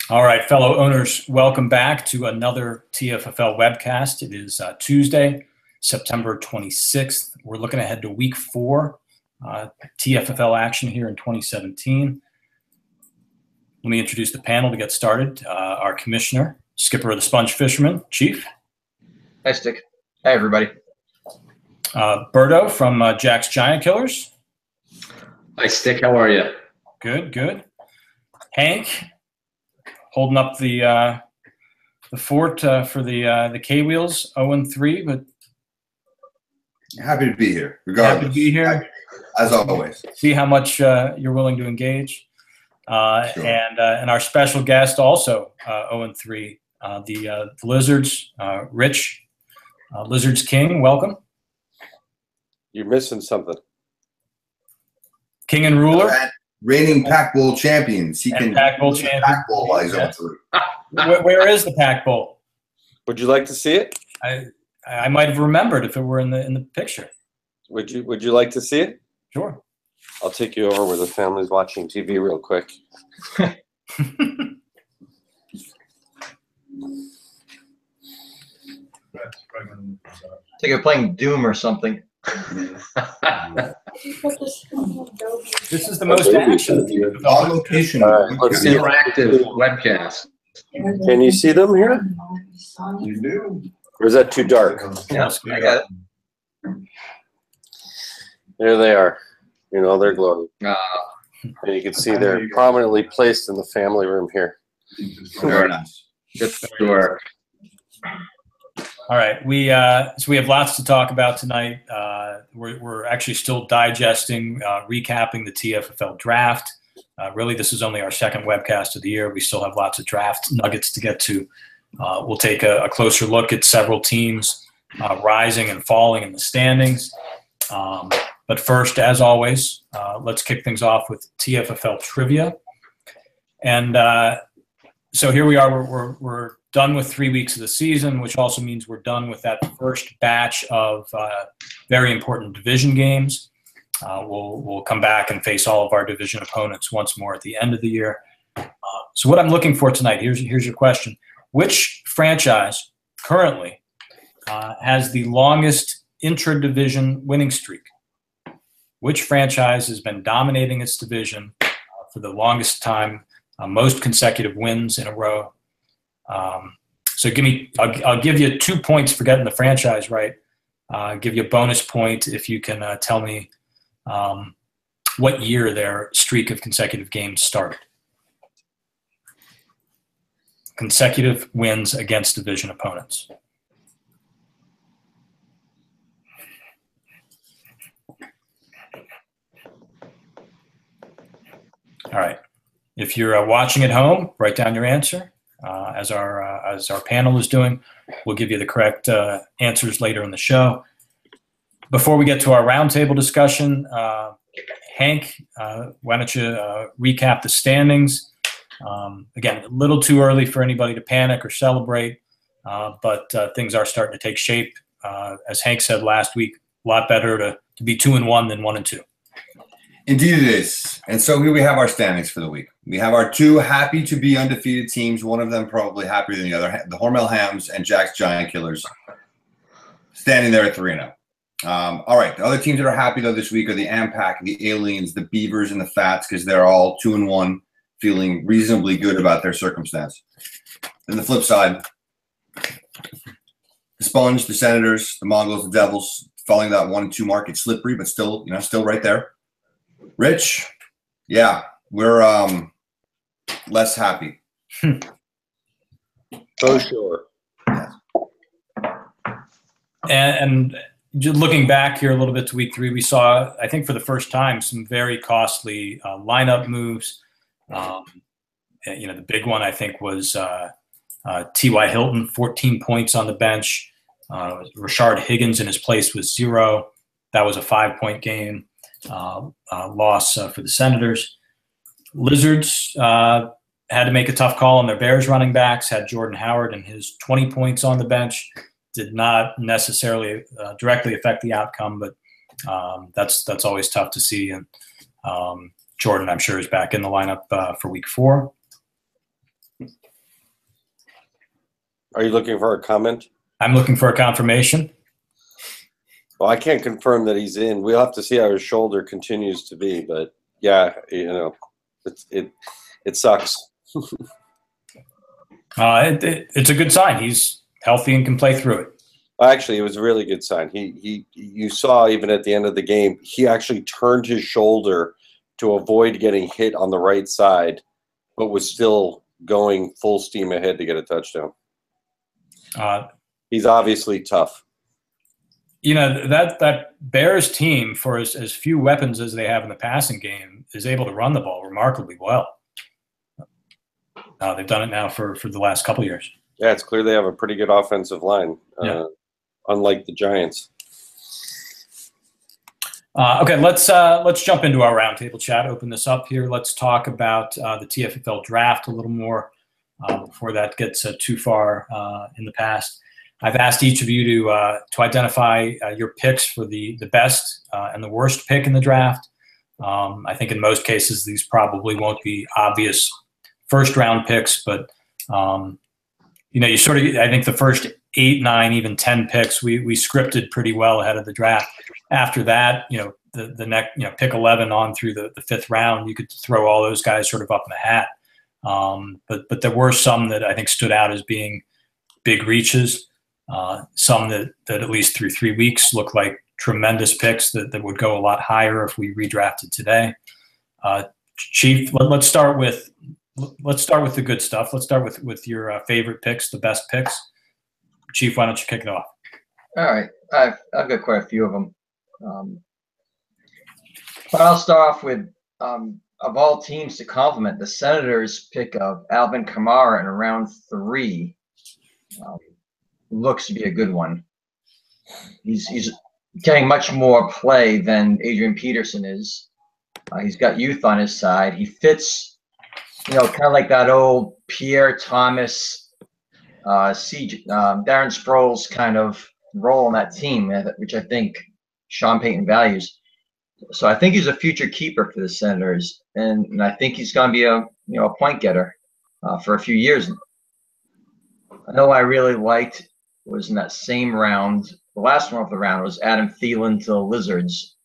All right, fellow owners, welcome back to another TFFL webcast. It is Tuesday, September 26th. We're looking ahead to week 4, TFFL action here in 2017. Let me introduce the panel to get started. Our commissioner, skipper of the Sponge Fishermen, Chief. Hi, Stick. Hi, everybody. Berto from Jack's Giant Killers. Hi, Stick. How are you? Good, good. Hank, holding up the fort for the K-Wheels, 0-3, but happy to be here. Regardless, happy to be here as always. See how much you're willing to engage, Sure. and our special guest also 0-3, the Lizards, Rich, Lizards King. Welcome. You're missing something. King and ruler. Reigning Pack Bowl champions. He can Pack Bowl champion. Pack Bowl while he's on through. Where is the Pack Bowl? Would you like to see it? I might have remembered if it were in the picture. Would you like to see it? Sure. I'll take you over where the family's watching TV real quick. It's like you're playing Doom or something. This is the most action. On location. Let's see. Interactive webcast. Can you see them here? You do. Or is that too dark? Yeah, I got it. There they are. You know, they're glowing. Uh, And you can see they're prominently placed in the family room here. Very nice. good work. All right, so we have lots to talk about tonight. We're actually still digesting, recapping the TFFL draft. Really, this is only our second webcast of the year. We still have lots of draft nuggets to get to. We'll take a closer look at several teams rising and falling in the standings. But first, as always, let's kick things off with TFFL trivia. And so here we are. We're done with 3 weeks of the season, which also means we're done with that first batch of very important division games. We'll come back and face all of our division opponents once more at the end of the year. So what I'm looking for tonight, here's your question. Which franchise currently has the longest intra-division winning streak? Which franchise has been dominating its division for the longest time, most consecutive wins in a row? So I'll give you 2 points for getting the franchise right. I'll give you a bonus point if you can tell me what year their streak of consecutive games started. Consecutive wins against division opponents. All right. If you're watching at home, write down your answer. As our panel is doing, we'll give you the correct answers later in the show. Before we get to our roundtable discussion, Hank, why don't you recap the standings? Again, a little too early for anybody to panic or celebrate, but things are starting to take shape. As Hank said last week, a lot better to be 2-1 than 1-2. Indeed it is. And so here we have our standings for the week. We have our 2 happy to be undefeated teams, one of them probably happier than the other, the Hormel Hams and Jack's Giant Killers, standing there at 3-0. All right, the other teams that are happy, though, this week are the Ampac, the Aliens, the Beavers, and the Fats, because they're all 2-1, feeling reasonably good about their circumstance. Then the flip side, the Sponge, the Senators, the Mongols, the Devils, falling that 1-2 mark. It's slippery, but still, still right there. Rich, yeah, we're less happy. For sure. Yes. And just looking back here a little bit to week 3, we saw, I think for the first time, some very costly lineup moves. The big one, I think, was T.Y. Hilton, 14 points on the bench. Rashard Higgins in his place was 0. That was a 5-point game. Loss for the Senators. Lizards had to make a tough call on their Bears running backs, had Jordan Howard and his 20 points on the bench. Did not necessarily directly affect the outcome, but that's always tough to see. And Jordan, I'm sure, is back in the lineup for week 4. Are you looking for a comment? I'm looking for a confirmation. Well, I can't confirm that he's in. We'll have to see how his shoulder continues to be, but yeah, it sucks. It's a good sign. He's healthy and can play through it. Actually, it was a really good sign. You saw even at the end of the game, he actually turned his shoulder to avoid getting hit on the right side, but was still going full steam ahead to get a touchdown. He's obviously tough. That Bears team, for as few weapons as they have in the passing game, is able to run the ball remarkably well. They've done it now for the last couple of years. Yeah, it's clear they have a pretty good offensive line, unlike the Giants. Okay, let's jump into our roundtable chat. Open this up here. Let's talk about the TFFL draft a little more before that gets too far in the past. I've asked each of you to identify your picks for the best and the worst pick in the draft. I think in most cases these probably won't be obvious first-round picks, but you sort of, I think the first 8, 9, even 10 picks we scripted pretty well ahead of the draft. After that, the next, pick 11 on through the 5th round, you could throw all those guys sort of up in the hat. But there were some that I think stood out as being big reaches. Some that at least through 3 weeks look like tremendous picks that would go a lot higher if we redrafted today. Chief, let's start with the good stuff. Let's start with your favorite picks, the best picks. Chief, why don't you kick it off? All right, I've got quite a few of them. But I'll start off with of all teams to compliment, the Senators' pick of Alvin Kamara in round 3 looks to be a good one. He's getting much more play than Adrian Peterson is. He's got youth on his side. He fits, kind of like that old Pierre Thomas, Darren Sproles kind of role on that team, which I think Sean Payton values. So I think he's a future keeper for the Senators, and I think he's going to be a point getter for a few years. I know I really liked was in that same round. The last one of the round was Adam Thielen to the Lizards.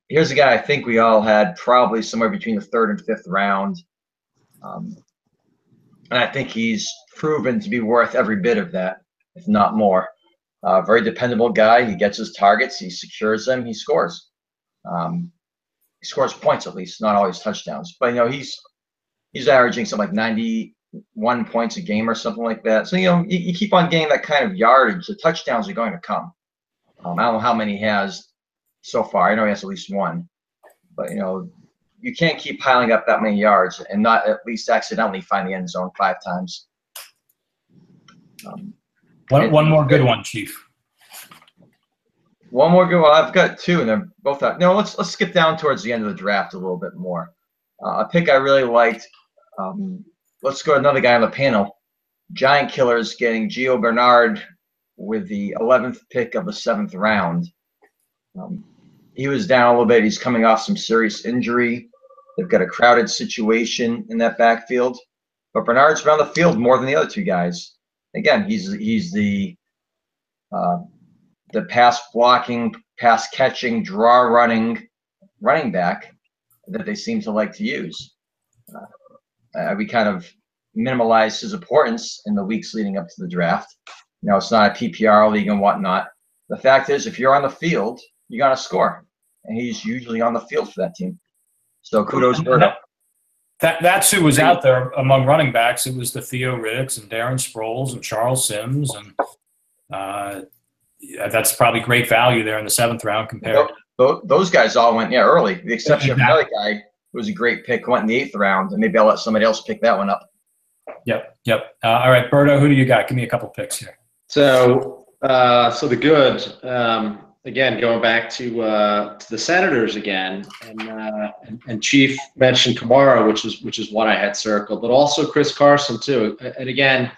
Here's a guy I think we all had probably somewhere between the 3rd and 5th round. And I think he's proven to be worth every bit of that, if not more. Very dependable guy. He gets his targets. He secures them. He scores. He scores points at least, not always touchdowns. But, he's averaging something like 91 points a game or something like that. So, you keep on getting that kind of yardage. The touchdowns are going to come. I don't know how many he has so far. I know he has at least one. But, you can't keep piling up that many yards and not at least accidentally find the end zone 5 times. One more good one, Chief. One more good one. I've got 2, and they're both out. No, let's skip down towards the end of the draft a little bit more. A pick I really liked. Let's go to another guy on the panel. Giant Killers getting Gio Bernard with the 11th pick of the 7th round. He was down a little bit. He's coming off some serious injury. They've got a crowded situation in that backfield. But Bernard's been on the field more than the other 2 guys. Again, he's the pass blocking, pass catching, draw running back that they seem to like to use. We kind of minimalized his importance in the weeks leading up to the draft. It's not a PPR league and whatnot. The fact is, if you're on the field, you got to score. And he's usually on the field for that team. So kudos, Berto. That's who was out there among running backs. It was the Theo Riddick's and Darren Sproles and Charles Sims. And that's probably great value there in the 7th round compared. Those guys all went early. The exception of another guy who was a great pick went in the 8th round. And maybe I'll let somebody else pick that one up. Yep. All right, Berto, who do you got? Give me a couple picks here. So the good, again, going back to the Senators again, and Chief mentioned Kamara, which is what I had circled, but also Chris Carson too. And again,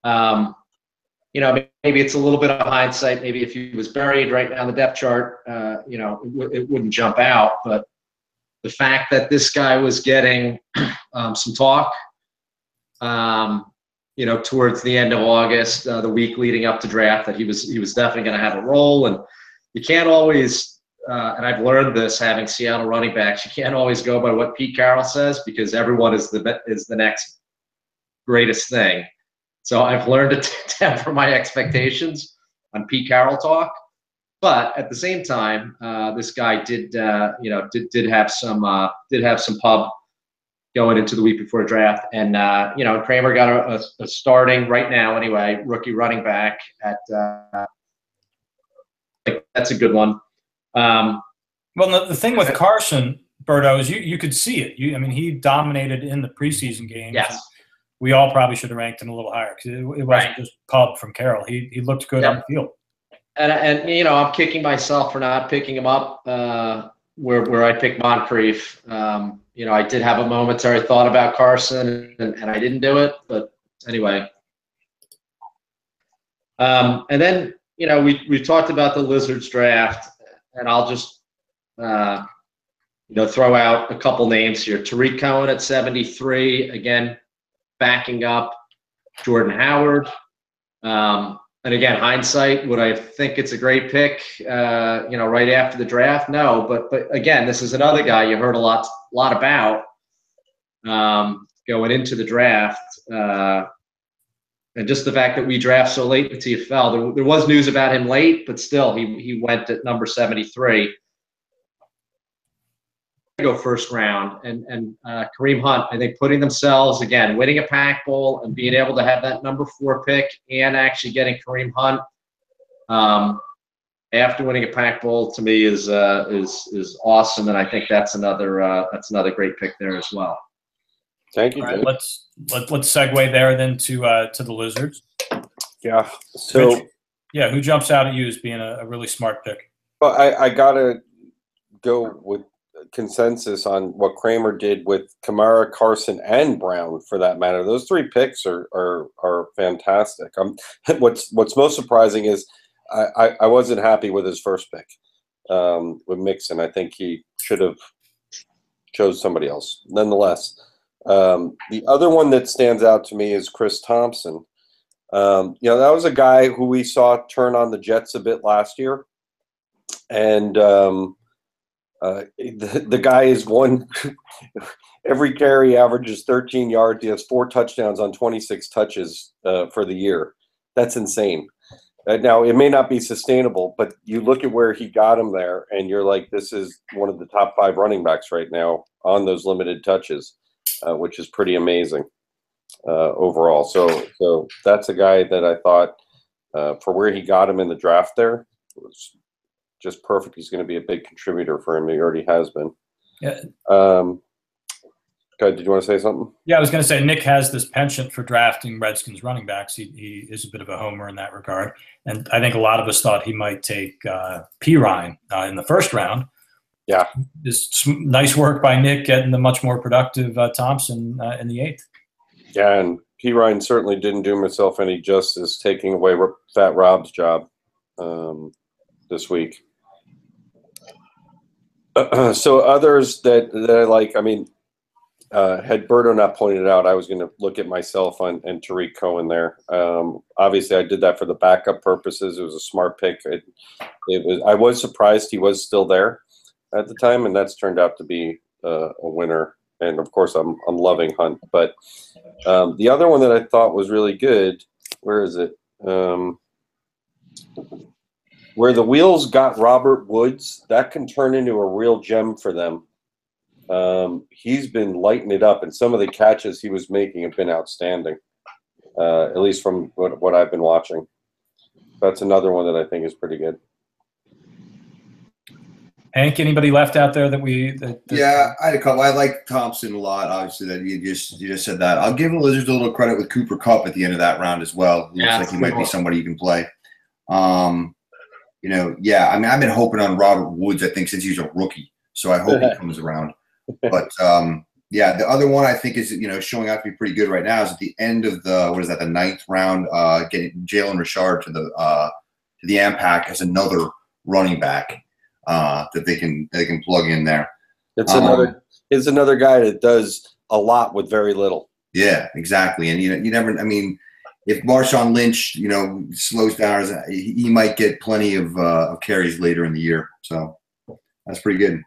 maybe it's a little bit of hindsight. Maybe if he was buried right now in the depth chart, it wouldn't jump out. But the fact that this guy was getting some talk, towards the end of August, the week leading up to draft, that he was definitely going to have a role. And you can't always, and I've learned this having Seattle running backs, you can't always go by what Pete Carroll says, because everyone is the next greatest thing. So I've learned to temper my expectations on Pete Carroll talk. But at the same time, this guy did have some pub going into the week before draft, and Kramer got a starting right now anyway, rookie running back at. That's a good one. Well, the thing with Carson, Berto, is you could see it. He dominated in the preseason games. Yes. We all probably should have ranked him a little higher, because it wasn't just pub from Carroll. He looked good on the field. And I'm kicking myself for not picking him up where I picked Moncrief. I did have a momentary thought about Carson, and I didn't do it. But anyway. And then, we talked about the Lizards draft, and I'll just, throw out a couple names here. Tariq Cohen at 73, again, backing up Jordan Howard. And again, hindsight, would I think it's a great pick, right after the draft? No, but again, this is another guy you heard a lot about going into the draft. And just the fact that we draft so late in the TFL, there was news about him late, but still, he went at number 73. Go first round, and Kareem Hunt, I think, putting themselves, again, winning a Pac Bowl and being able to have that number 4 pick, and actually getting Kareem Hunt after winning a Pac Bowl, to me is awesome, and I think that's another great pick there as well. Thank you. All right, let's segue there then to the Lizards. Yeah. So Rich, who jumps out at you as being a really smart pick? Well, I gotta go with consensus on what Kramer did with Kamara, Carson, and Brown, for that matter. Those 3 picks are fantastic. What's most surprising is I wasn't happy with his first pick with Mixon. I think he should have chose somebody else. Nonetheless, the other one that stands out to me is Chris Thompson. That was a guy who we saw turn on the Jets a bit last year, and the guy is one. Every carry averages 13 yards. He has 4 touchdowns on 26 touches for the year. That's insane. Now, it may not be sustainable, but you look at where he got him there, and you're like, this is one of the top 5 running backs right now on those limited touches, which is pretty amazing overall. So that's a guy that I thought, for where he got him in the draft there, was just perfect. He's going to be a big contributor for him. He already has been. Yeah. Did you want to say something? Yeah, I was going to say Nick has this penchant for drafting Redskins running backs. He is a bit of a homer in that regard. And I think a lot of us thought he might take Pirine in the first round. Yeah. Just nice work by Nick getting the much more productive Thompson in the 8th. Yeah, and Pirine certainly didn't do himself any justice taking away Fat Rob's job this week. So others that I like, had Berto not pointed it out, I was going to look at myself and Tariq Cohen there. Obviously, I did that for the backup purposes. It was a smart pick. I was surprised he was still there at the time, and that's turned out to be a winner. And of course, I'm loving Hunt. But the other one that I thought was really good, where is it? Where the Wheels got Robert Woods, that can turn into a real gem for them. He's been lighting it up, and some of the catches he was making have been outstanding, at least from what I've been watching. That's another one that I think is pretty good. Hank, anybody left out there that Yeah, I had a couple. I like Thompson a lot. Obviously, that you just said that. I'll give the Lizards a little credit with Cooper Kupp at the end of that round as well. Looks like he might be somebody you can play. I've been hoping on Robert Woods, I think, since he's a rookie. So I hope he comes around. But the other one I think is showing out to be pretty good right now is at the end of the 9th round, getting Jalen Richard to the AMPAC as another running back that they can plug in there. It's another guy that does a lot with very little. Yeah, exactly. And you never. I mean, if Marshawn Lynch, slows down, he might get plenty of carries later in the year. So that's pretty good.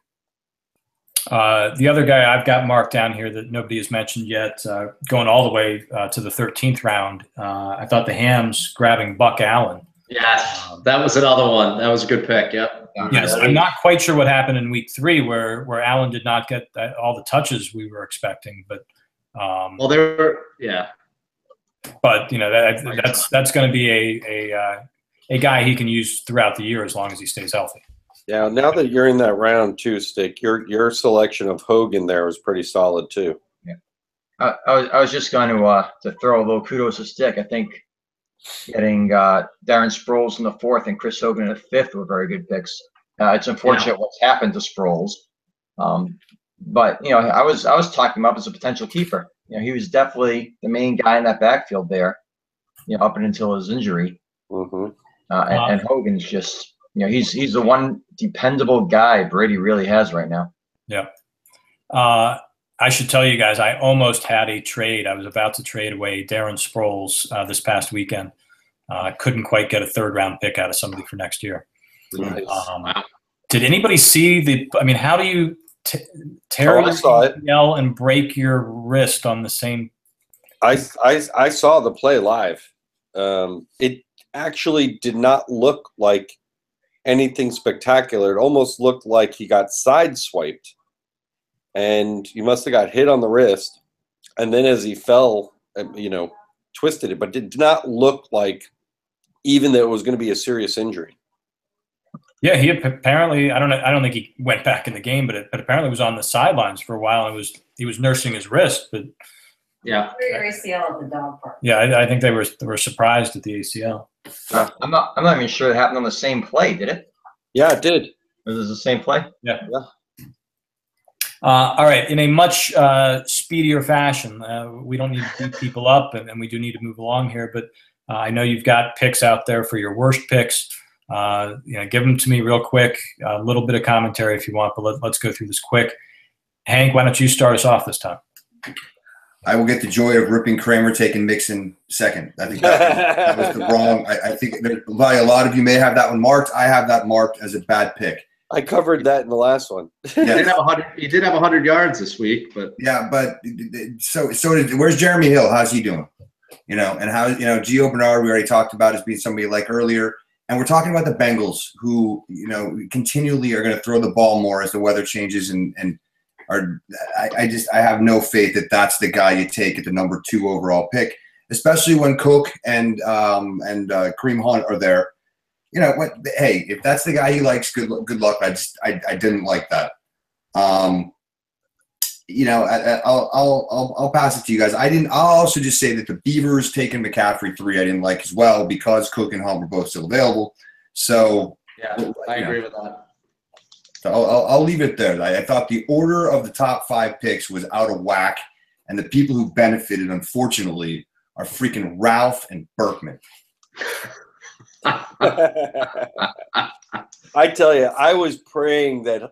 The other guy I've got marked down here that nobody has mentioned yet, going all the way to the 13th round, I thought the Hams grabbing Buck Allen. Yes, that was another one. That was a good pick. Yep. Yes, I'm not quite sure what happened in week 3 where Allen did not get all the touches we were expecting, but well, they were, yeah. But that's going to be a guy he can use throughout the year as long as he stays healthy. Yeah, now that you're in that round too, Stick, your selection of Hogan there was pretty solid too. Yeah, I was just going to throw a little kudos to Stick. I think getting Darren Sproles in the 4th and Chris Hogan in the 5th were very good picks. It's unfortunate what's happened to Sproles, but I was talking him up as a potential keeper. He was definitely the main guy in that backfield there, up until his injury. Mm-hmm. And Hogan's just. He's the one dependable guy Brady really has right now. Yeah. I should tell you guys, I almost had a trade. I was about to trade away Darren Sproles this past weekend. Couldn't quite get a 3rd-round pick out of somebody for next year. Nice. Did anybody see how do you tear your ACL and break your wrist on the same? I saw the play live. It actually did not look like anything spectacular. It almost looked like he got sideswiped, and he must have got hit on the wrist, and then as he fell, twisted it. But it did not look like even that it was going to be a serious injury. Yeah, he apparently, I don't think he went back in the game, but apparently was on the sidelines for a while, and he was nursing his wrist. But yeah, ACL at the dog park. Yeah, I think they were surprised at the ACL. I'm not even sure it happened on the same play. Did it? Yeah, it did. Was it the same play? Yeah. All right. In a much speedier fashion, we don't need to beat people up, and we do need to move along here. But I know you've got picks out there for your worst picks. Give them to me real quick. A little bit of commentary if you want, but let's go through this quick. Hank, why don't you start us off this time? I will get the joy of ripping Kramer, taking Mixon second. I think that was the wrong. I think probably a lot of you may have that one marked. I have that marked as a bad pick. I covered that in the last one. He did have 100 yards this week, but yeah, but so did. Where's Jeremy Hill? How's he doing? And how Gio Bernard we already talked about as being somebody like earlier, and we're talking about the Bengals who continually are going to throw the ball more as the weather changes and. I have no faith that that's the guy you take at the number 2 overall pick, especially when Cook and Kareem Hunt are there. Hey, if that's the guy he likes, good luck. I didn't like that. I'll pass it to you guys. I'll also just say that the Beavers taking McCaffrey 3 I didn't like as well because Cook and Hunt were both still available. So yeah, I agree with that. So I'll leave it there. I thought the order of the top 5 picks was out of whack, and the people who benefited, unfortunately, are freaking Ralph and Berkman. I tell you, I was praying that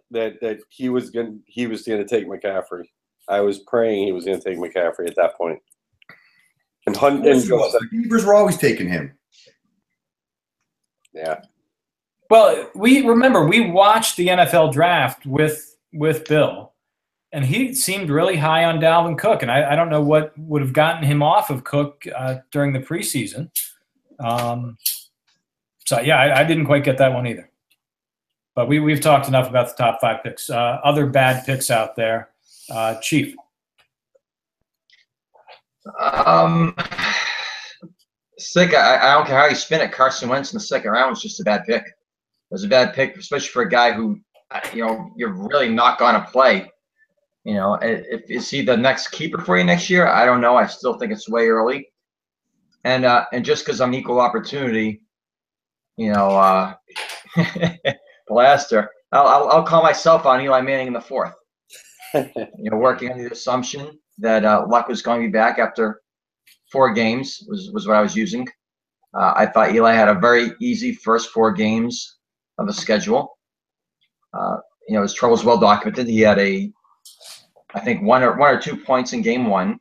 he was going to take McCaffrey. I was praying he was going to take McCaffrey at that point. And Hunt didn't go. The Beavers were always taking him. Yeah. Well, we watched the NFL draft with Bill, and he seemed really high on Dalvin Cook, and I don't know what would have gotten him off of Cook during the preseason. So yeah, I didn't quite get that one either. But we've talked enough about the top 5 picks. Other bad picks out there, Chief. Sick. I don't care how you spin it. Carson Wentz in the 2nd round was just a bad pick. It was a bad pick, especially for a guy who, you're really not going to play. Is he the next keeper for you next year? I don't know. I still think it's way early. And just because I'm equal opportunity, blaster, I'll call myself on Eli Manning in the 4th. Working on the assumption that Luck was going to be back after 4 games was what I was using. I thought Eli had a very easy first 4 games of the schedule. His troubles well documented. He had I think one or 2 points in game 1.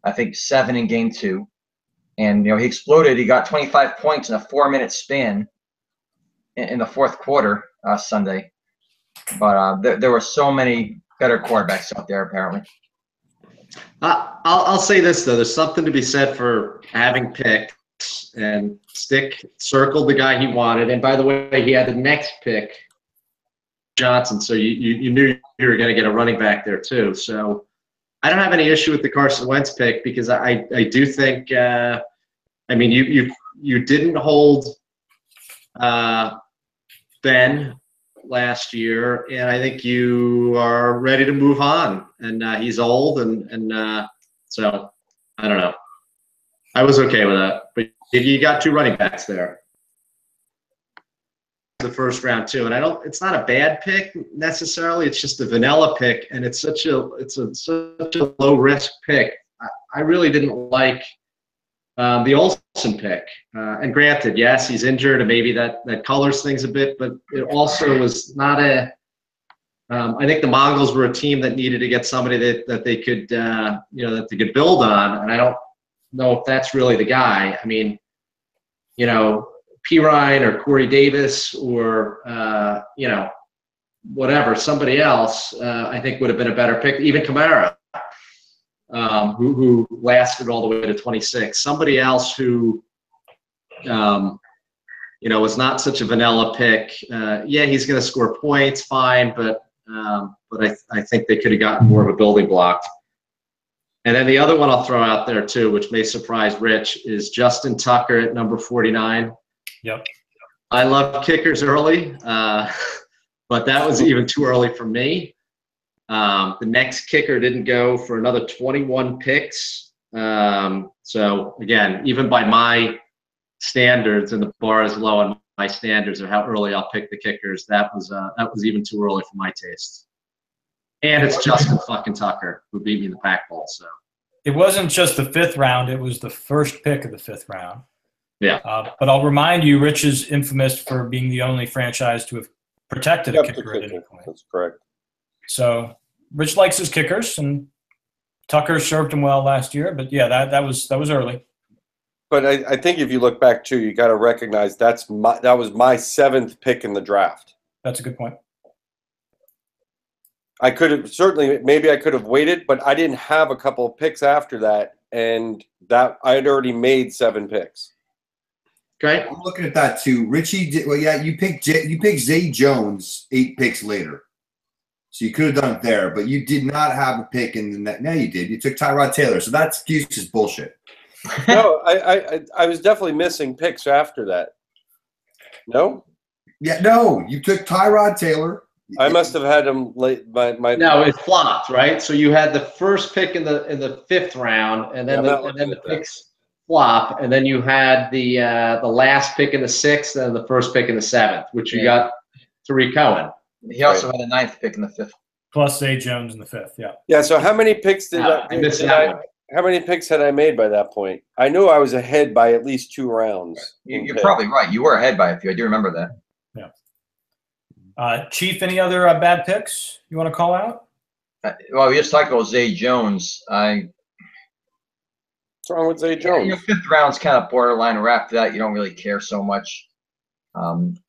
I think 7 in game 2. And, he exploded. He got 25 points in a 4-minute span in the fourth quarter Sunday. But there were so many better quarterbacks out there, apparently. I'll say this, though. There's something to be said for having picks and circled the guy he wanted. And by the way, he had the next pick, Johnson. So you knew you were going to get a running back there, too. So I don't have any issue with the Carson Wentz pick because I do think, you didn't hold Ben last year, and I think you are ready to move on. And he's old, and so I don't know. I was okay with that, but you got 2 running backs there. The first round too, and it's not a bad pick necessarily. It's just a vanilla pick, and it's such a low risk pick. I really didn't like the Olsen pick. And granted, yes, he's injured, and maybe that colors things a bit, but it also was not a. I think the Mongols were a team that needed to get somebody that they could, that they could build on, and I don't know if that's really the guy. I mean, Pirine or Corey Davis or whatever, somebody else, I think would have been a better pick. Even Kamara, who lasted all the way to 26. Somebody else who, was not such a vanilla pick. He's going to score points, fine, but I think they could have gotten more of a building block. And then the other one I'll throw out there too, which may surprise Rich, is Justin Tucker at number 49. Yep. I love kickers early, but that was even too early for me. The next kicker didn't go for another 21 picks. So again, even by my standards, and the bar is low on my standards of how early I'll pick the kickers, that was even too early for my taste. And it's Justin fucking Tucker who beat me in the Pac Bowl. So it wasn't just the 5th round; it was the first pick of the 5th round. Yeah. But I'll remind you, Rich is infamous for being the only franchise to have protected a kicker at any point. That's correct. So Rich likes his kickers, and Tucker served him well last year. But yeah, that was early. But I think if you look back too, you got to recognize that was my 7th pick in the draft. That's a good point. I could have maybe I could have waited, but I didn't have a couple of picks after that, and that I had already made 7 picks. Okay. I'm looking at that too. Richie did well. Yeah, you picked Zay Jones 8 picks later, so you could have done it there, but you did not have a pick in the net. Now you did. You took Tyrod Taylor, so that excuse is bullshit. No, I was definitely missing picks after that. No. Yeah, no. You took Tyrod Taylor. I must have had him late. No, it flopped, right? So you had the first pick in the 5th round, and then the picks flop, and then you had the last pick in the 6th, and the first pick in the 7th, which you got Tariq Cohen. He also had a 9th pick in the 5th. Plus Zay Jones in the 5th. Yeah. Yeah. So how many picks how many picks had I made by that point? I knew I was ahead by at least 2 rounds. You're probably right. You were ahead by a few. I do remember that. Yeah. Chief, any other bad picks you want to call out? Well, we just talked about Zay Jones. What's wrong with Zay Jones? Your 5th round's kind of borderline. Or after that, you don't really care so much. On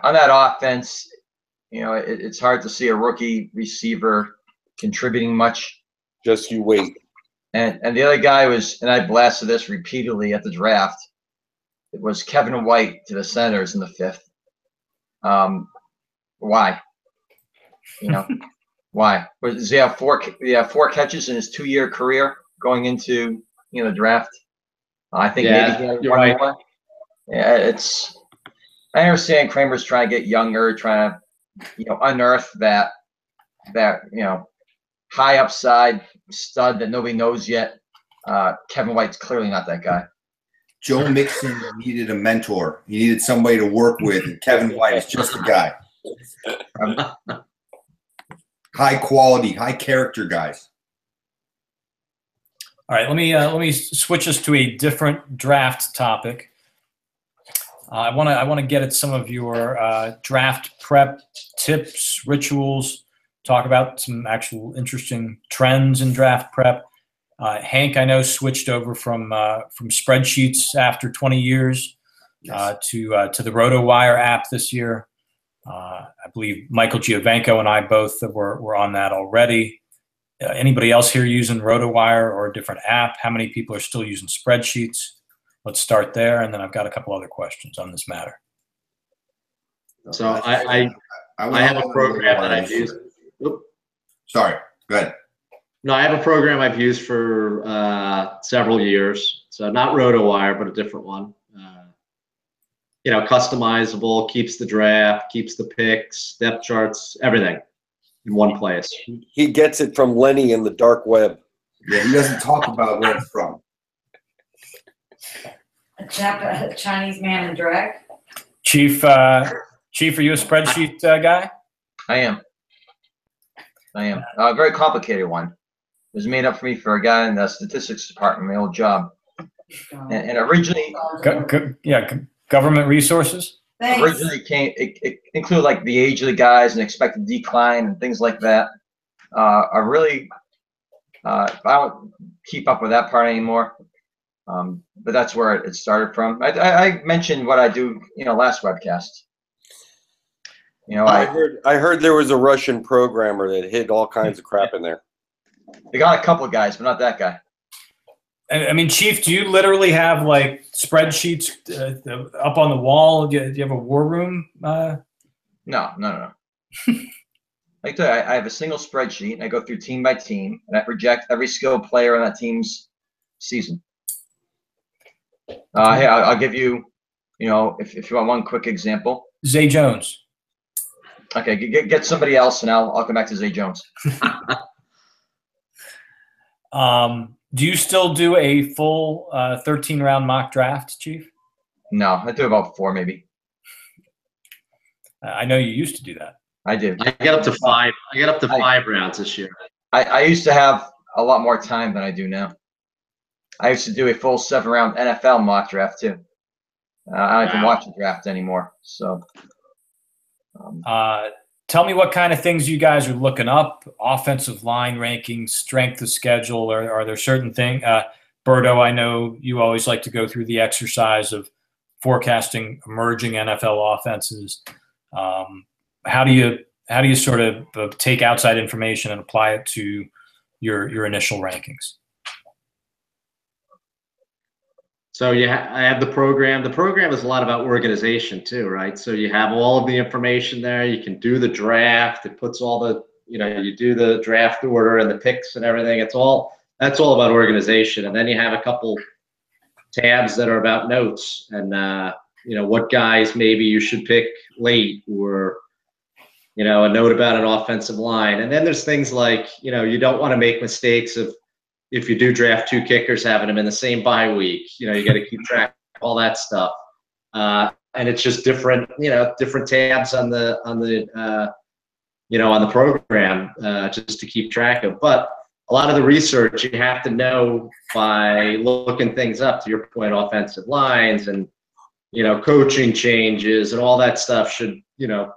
that offense, it's hard to see a rookie receiver contributing much. Just you wait. And the other guy was, and I blasted this repeatedly at the draft, it was Kevin White to the Senators in the 5th. Why? Why? Does he have 4 catches in his 2-year career going into the draft? I think maybe you're right. More. Yeah, I understand Kramer's trying to get younger, trying to unearth that high upside stud that nobody knows yet. Kevin White's clearly not that guy. Joe Mixon needed a mentor. He needed somebody to work with, and Kevin White is just a guy. High quality, high character guys. All right, let me switch us to a different draft topic. I want to get at some of your draft prep tips, rituals. Talk about some actual interesting trends in draft prep. Hank, I know, switched over from spreadsheets after 20 years to the RotoWire app this year. I believe Michael Giovenco and I both were on that already. Anybody else here using RotoWire or a different app? How many people are still using spreadsheets? Let's start there, and then I've got a couple other questions on this matter. So I have a program that I've used. Oops. Sorry, go ahead. No, I have a program I've used for several years. So not RotoWire, but a different one. Customizable, keeps the draft, keeps the picks, depth charts, everything in one place. He gets it from Lenny in the dark web. Yeah, he doesn't talk about where it's from. A Chinese man in drag. Chief, are you a spreadsheet guy? I am. A very complicated one. It was made up for me for a guy in the statistics department, my old job. And originally, government resources. Thanks. originally it included like the age of the guys and expected decline and things like that. I don't keep up with that part anymore. But that's where it started from. I mentioned what I do, last webcast. I heard there was a Russian programmer that hid all kinds of crap in there. They got a couple of guys, but not that guy. I mean, Chief, do you literally have like spreadsheets up on the wall? Do you have a war room? No. I tell you, I have a single spreadsheet, and I go through team by team, and I project every skilled player on that team's season. Hey, I'll give you, if you want one quick example. Zay Jones. Okay, get somebody else, and I'll come back to Zay Jones. Do you still do a full 13-round mock draft, Chief? No, I do about 4 maybe. I know you used to do that. I do. I get up to 5. I get up to 5 rounds this year. I used to have a lot more time than I do now. I used to do a full 7-round NFL mock draft too. I don't even watch the draft anymore. So, tell me what kind of things you guys are looking up. Offensive line rankings, strength of schedule. Are there certain things? Berto, I know you always like to go through the exercise of forecasting emerging NFL offenses. How do you sort of take outside information and apply it to your initial rankings? So I have the program. The program is a lot about organization too, right? So you have all of the information there. You can do the draft. It puts all the, you do the draft order and the picks and everything. That's all about organization. And then you have a couple tabs that are about notes and, what guys maybe you should pick late, or, a note about an offensive line. And then there's things like, you don't want to make mistakes of, if you do draft 2 kickers, having them in the same bye week, you got to keep track of all that stuff. And it's just different, different tabs on the program, just to keep track of. But a lot of the research you have to know by looking things up, to your point, offensive lines and, coaching changes and all that stuff should,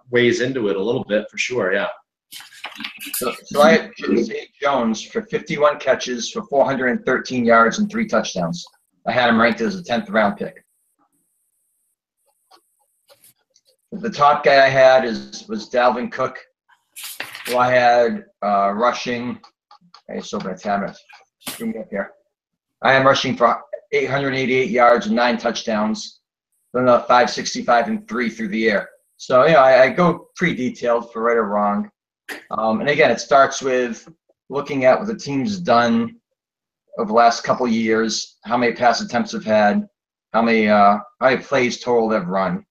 weighs into it a little bit for sure. Yeah. So I had Zay Jones for 51 catches for 413 yards and 3 touchdowns. I had him ranked as a 10th round pick. The top guy I had was Dalvin Cook, who I had rushing. I just opened a tab. Screw me up here. I am rushing for 888 yards and 9 touchdowns. Then 565 and 3 through the air. So I go pretty detailed for right or wrong. And again, it starts with looking at what the team's done over the last couple of years, how many pass attempts they've had, how many plays total they've run.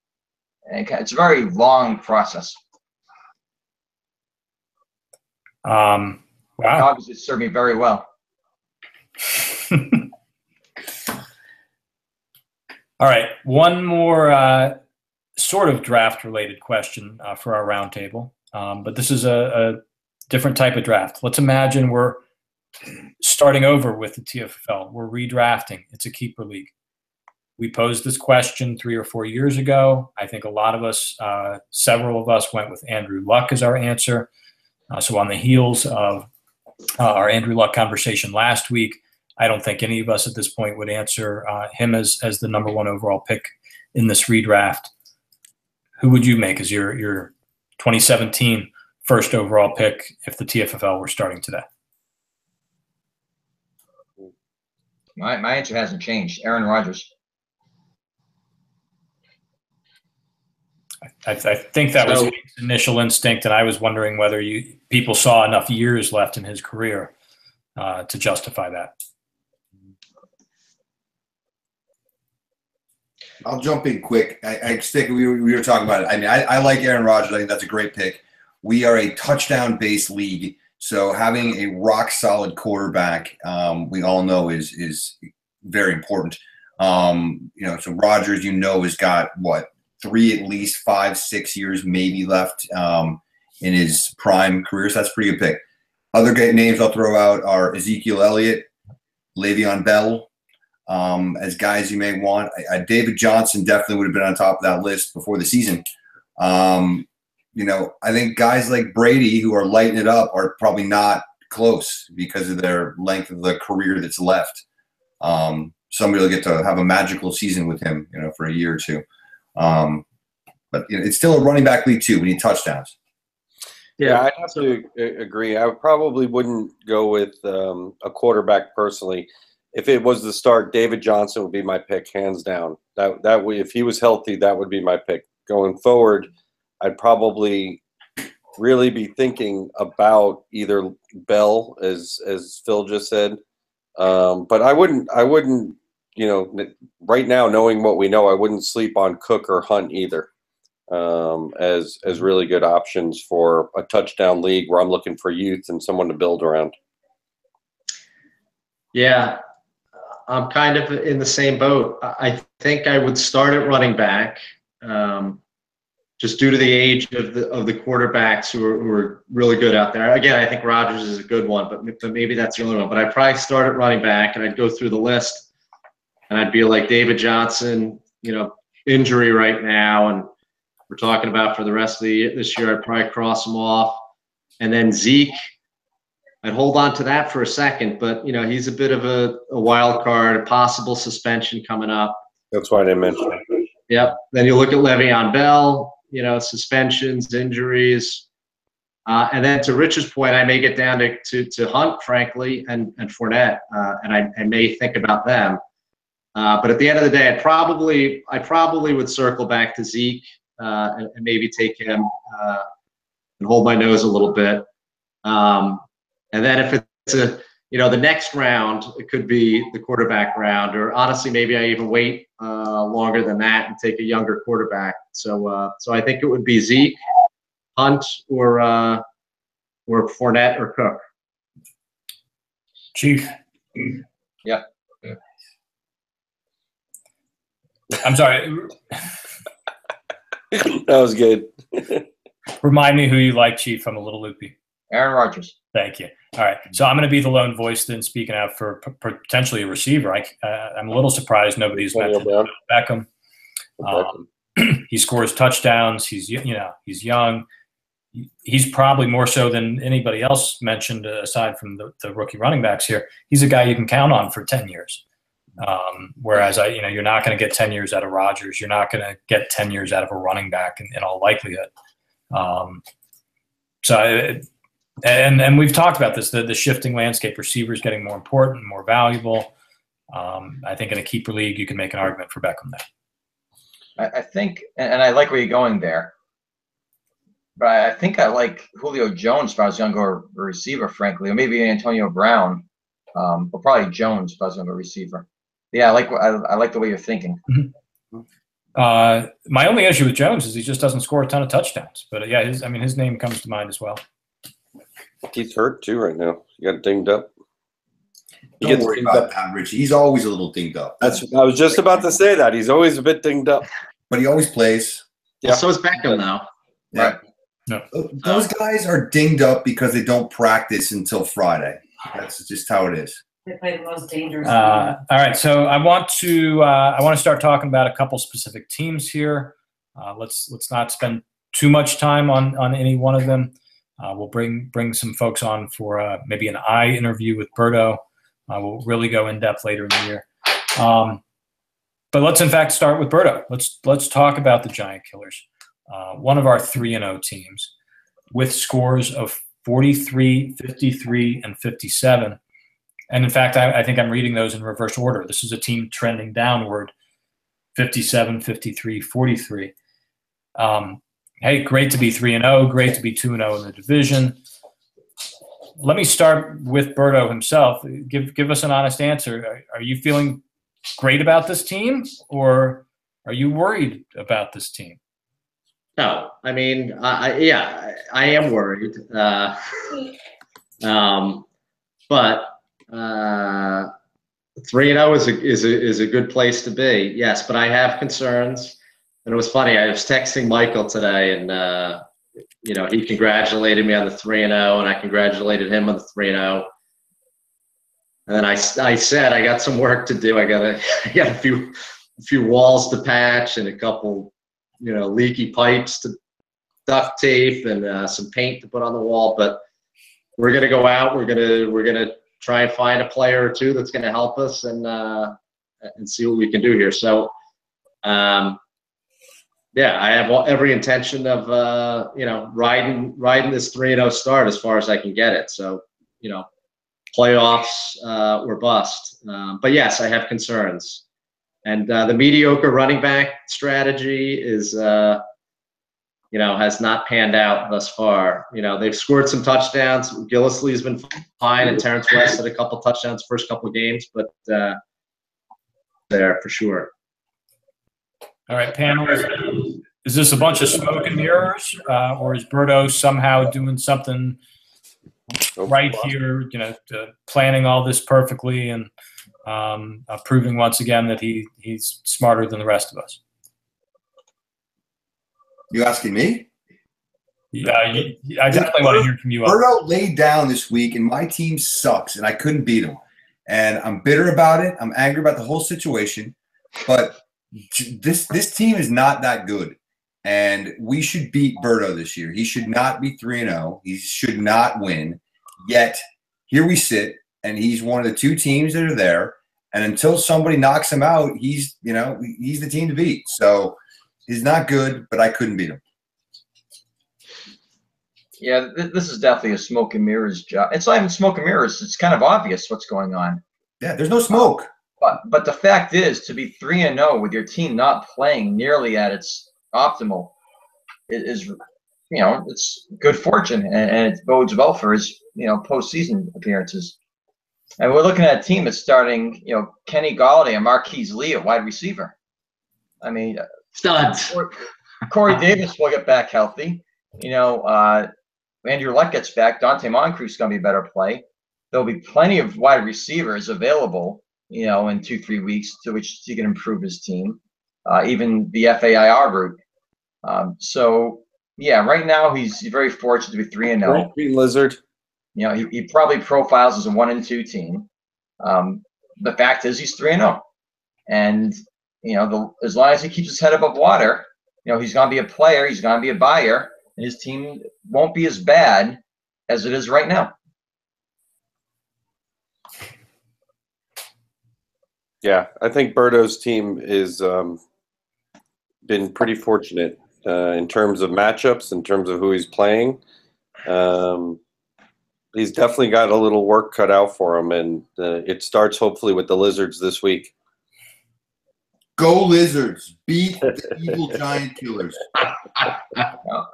And it's a very long process. Wow. Obviously, it served me very well. All right, one more sort of draft-related question for our roundtable. But this is a different type of draft. Let's imagine we're starting over with the TFFL. We're redrafting. It's a keeper league. We posed this question 3 or 4 years ago. I think a lot of us, several of us, went with Andrew Luck as our answer. So on the heels of our Andrew Luck conversation last week, I don't think any of us at this point would answer him as the number 1 overall pick in this redraft. Who would you make as your 2017 first overall pick if the TFFL were starting today? My answer hasn't changed. Aaron Rodgers. I think that was his initial instinct, and I was wondering whether people saw enough years left in his career to justify that. I'll jump in quick. We were talking about it. I mean, I like Aaron Rodgers. I think that's a great pick. We are a touchdown-based league, so having a rock-solid quarterback, we all know is very important. So Rodgers, has got what, 3 at least 5, 6 years maybe left in his prime career. So that's a pretty good pick. Other great names I'll throw out are Ezekiel Elliott, Le'Veon Bell. As guys you may want. David Johnson definitely would have been on top of that list before the season. I think guys like Brady, who are lighting it up, are probably not close because of their length of the career that's left. Somebody will get to have a magical season with him, for a year or two. But it's still a running back league too. We need touchdowns. Yeah, I'd have to agree. I probably wouldn't go with a quarterback personally. If it was the start, David Johnson would be my pick, hands down. That way, if he was healthy, that would be my pick. Going forward, I'd probably really be thinking about either Bell, as Phil just said, but I wouldn't. Right now, knowing what we know, I wouldn't sleep on Cook or Hunt either, as really good options for a touchdown league where I'm looking for youth and someone to build around. Yeah. I'm kind of in the same boat. I think I would start at running back, just due to the age of the quarterbacks who are really good out there. Again, I think Rodgers is a good one, but maybe that's the only one. But I'd probably start at running back, and I'd go through the list, and I'd be like David Johnson, injury right now, and we're talking about for the rest of this year. I'd probably cross him off, and then Zeke. I'd hold on to that for a second, but he's a bit of a wild card, a possible suspension coming up. That's why I didn't mention it. Yep. Then you look at Le'Veon Bell, suspensions, injuries. And then to Rich's point, I may get down to Hunt, frankly, and Fournette, and I may think about them. But at the end of the day, I probably would circle back to Zeke and maybe take him and hold my nose a little bit. And then if it's the next round, it could be the quarterback round, or honestly, maybe I even wait longer than that and take a younger quarterback. So I think it would be Zeke, Hunt, or Fournette or Cook. Chief. Yeah. I'm sorry. That was good. Remind me who you like, Chief. I'm a little loopy. Aaron Rodgers. Thank you. All right. So I'm going to be the lone voice then speaking out for potentially a receiver. I'm a little surprised nobody's mentioned Beckham. He scores touchdowns. He's young. He's probably more so than anybody else mentioned aside from the rookie running backs here. He's a guy you can count on for 10 years. Whereas you're not going to get 10 years out of Rodgers. You're not going to get 10 years out of a running back in all likelihood. And we've talked about this, the shifting landscape, receivers getting more important, more valuable. I think in a keeper league, you can make an argument for Beckham there. I think, and I like where you're going there, but I think I like Julio Jones if I was going to go a receiver, frankly, or maybe Antonio Brown, but probably Jones if I was going to go receiver. Yeah, I like the way you're thinking. Mm-hmm. My only issue with Jones is he just doesn't score a ton of touchdowns. But yeah, his name comes to mind as well. He's hurt too right now. He got dinged up. Don't worry about that, Richie. He's always a little dinged up. I was just about to say that. He's always a bit dinged up. But he always plays. Yeah. So is Beckham now. Yeah. Right. No. Those guys are dinged up because they don't practice until Friday. That's just how it is. They play the most dangerous. All right, so I want to start talking about a couple specific teams here. Let's not spend too much time on any one of them. We'll bring some folks on for maybe an eye interview with Berto We'll really go in depth later in the year. But let's in fact start with Berto. Let's talk about the Giant Killers, one of our 3-0 teams with scores of 43, 53, and 57. And in fact, I think I'm reading those in reverse order. This is a team trending downward, 57, 53, 43. Hey, great to be 3-0, great to be 2-0 in the division. Let me start with Berto himself. Give us an honest answer. Are you feeling great about this team, or are you worried about this team? No, I mean, I am worried. But 3-0 is a good place to be. Yes, but I have concerns. And it was funny. I was texting Michael today, and he congratulated me on the 3-0, and I congratulated him on the 3-0. And then I said I got some work to do. I got a few walls to patch and a couple, leaky pipes to duct tape and some paint to put on the wall. But we're gonna go out. We're gonna try and find a player or two that's gonna help us and see what we can do here. So, yeah, I have every intention of riding this 3-0 start as far as I can get it. So, playoffs or bust. But yes, I have concerns. And the mediocre running back strategy is, has not panned out thus far. They've scored some touchdowns. Gillislee's been fine, and Terrence West had a couple touchdowns first couple of games, but there for sure. All right, panel. Is this a bunch of smoke and mirrors, or is Berto somehow doing something right here, planning all this perfectly and proving once again that he's smarter than the rest of us? You asking me? Yeah, I definitely want to hear from you. Berto laid down this week, and my team sucks, and I couldn't beat him. And I'm bitter about it. I'm angry about the whole situation. But this team is not that good, and we should beat Berto this year. He should not be 3-0. He should not win. Yet here we sit, and he's one of the two teams that are there. And until somebody knocks him out, he's the team to beat. So he's not good, but I couldn't beat him. Yeah, this is definitely a smoke and mirrors job. It's not even smoke and mirrors. It's kind of obvious what's going on. Yeah, there's no smoke. But the fact is, to be 3-0 with your team not playing nearly at its optimal is it's good fortune, and it bodes well for his postseason appearances. And we're looking at a team that's starting Kenny Galladay and Marquise Lee at wide receiver. I mean, studs. Corey Davis will get back healthy. Andrew Luck gets back. Dante Moncrief's going to be a better play. There'll be plenty of wide receivers available, in 2-3 weeks, to which he can improve his team, even the FAIR route. So, yeah, right now he's very fortunate to be 3-0. Green Lizard. He probably profiles as a 1-2 team. The fact is he's 3-0. And, as long as he keeps his head above water, he's going to be a player, he's going to be a buyer, and his team won't be as bad as it is right now. Yeah, I think Berto's team is been pretty fortunate in terms of matchups, in terms of who he's playing. He's definitely got a little work cut out for him, and it starts hopefully with the Lizards this week. Go Lizards! Beat the evil Giant Killers.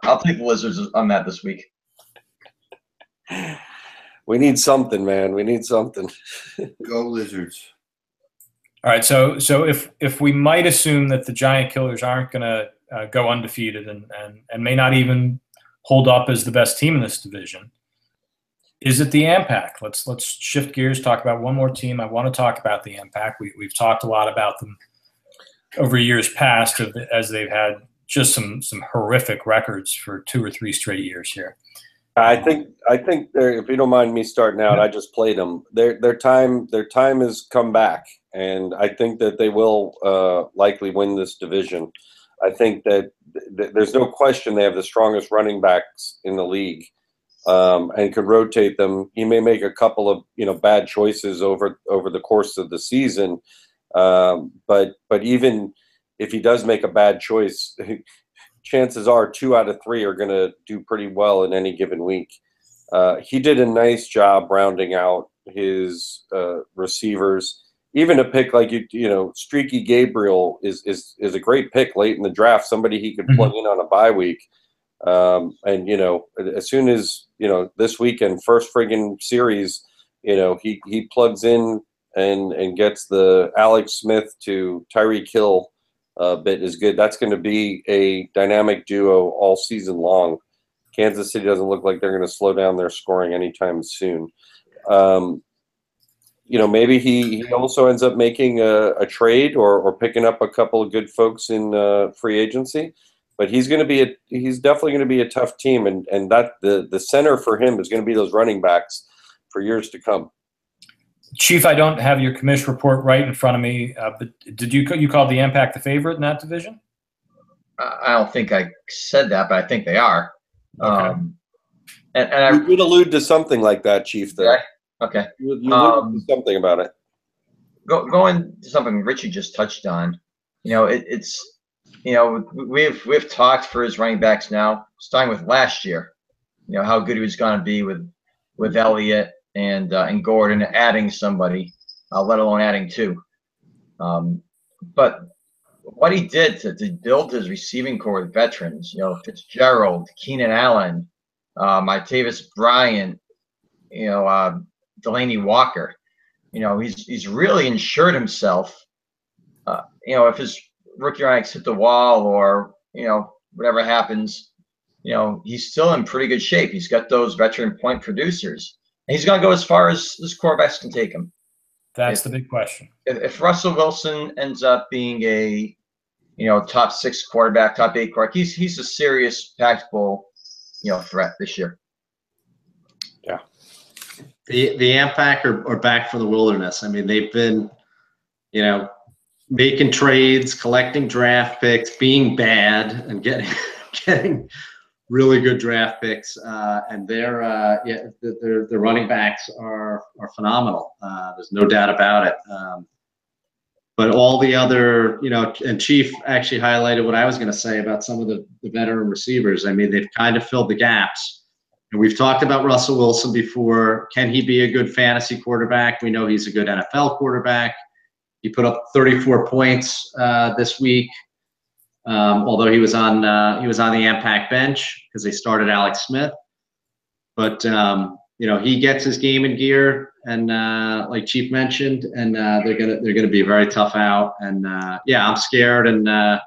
I'll take the Lizards on that this week. We need something, man. We need something. Go Lizards! All right, so if we might assume that the Giant Killers aren't going to go undefeated and may not even hold up as the best team in this division, is it the AMPAC? Let's shift gears, talk about one more team. I want to talk about the AMPAC. We've talked a lot about them over years past as they've had just some horrific records for 2 or 3 straight years here. I think if you don't mind me starting out, I just played them. Their time has come back, and I think that they will likely win this division. I think that there's no question they have the strongest running backs in the league. and could rotate them. He may make a couple of bad choices over the course of the season, but even if he does make a bad choice, chances are 2 out of 3 are going to do pretty well in any given week. He did a nice job rounding out his receivers. Even a pick like Streaky Gabriel is a great pick late in the draft. Somebody he could plug in on a bye week. And as soon as this weekend, first friggin' series, he plugs in and gets the Alex Smith to Tyreek Hill bit is good. That's going to be a dynamic duo all season long. Kansas City doesn't look like they're going to slow down their scoring anytime soon. Maybe he also ends up making a trade or picking up a couple of good folks in free agency. But he's definitely going to be a tough team, and that the center for him is going to be those running backs for years to come. Chief, I don't have your commish report right in front of me, but did you call the Impact the favorite in that division? I don't think I said that, but I think they are. Okay. And I you did allude to something like that, Chief. Though. Okay. You alluded to something about it. Going to something Richie just touched on. We've talked for his running backs now, starting with last year. How good he was going to be with Elliott and Gordon, adding somebody, let alone adding 2. But what he did to build his receiving core with veterans, Fitzgerald, Keenan Allen, Martavis Bryant, Delaney Walker, he's really insured himself. If his rookie ranks hit the wall or whatever happens, he's still in pretty good shape. He's got those veteran point producers, and he's going to go as far as his quarterbacks can take him. That's the big question. If Russell Wilson ends up being a top 6 quarterback, top 8 quarterback, he's a serious Pac Bowl threat this year. Yeah. The Ampac are back from the wilderness. I mean, they've been, making trades, collecting draft picks, being bad, and getting really good draft picks. And their running backs are phenomenal. There's no doubt about it. But all the other, and Chief actually highlighted what I was going to say about some of the veteran receivers. I mean, they've kind of filled the gaps. And we've talked about Russell Wilson before. Can he be a good fantasy quarterback? We know he's a good NFL quarterback. He put up 34 points this week, although he was on the Ampac bench because they started Alex Smith. But he gets his game in gear, and like Chief mentioned, and they're gonna be a very tough out. And I'm scared, and I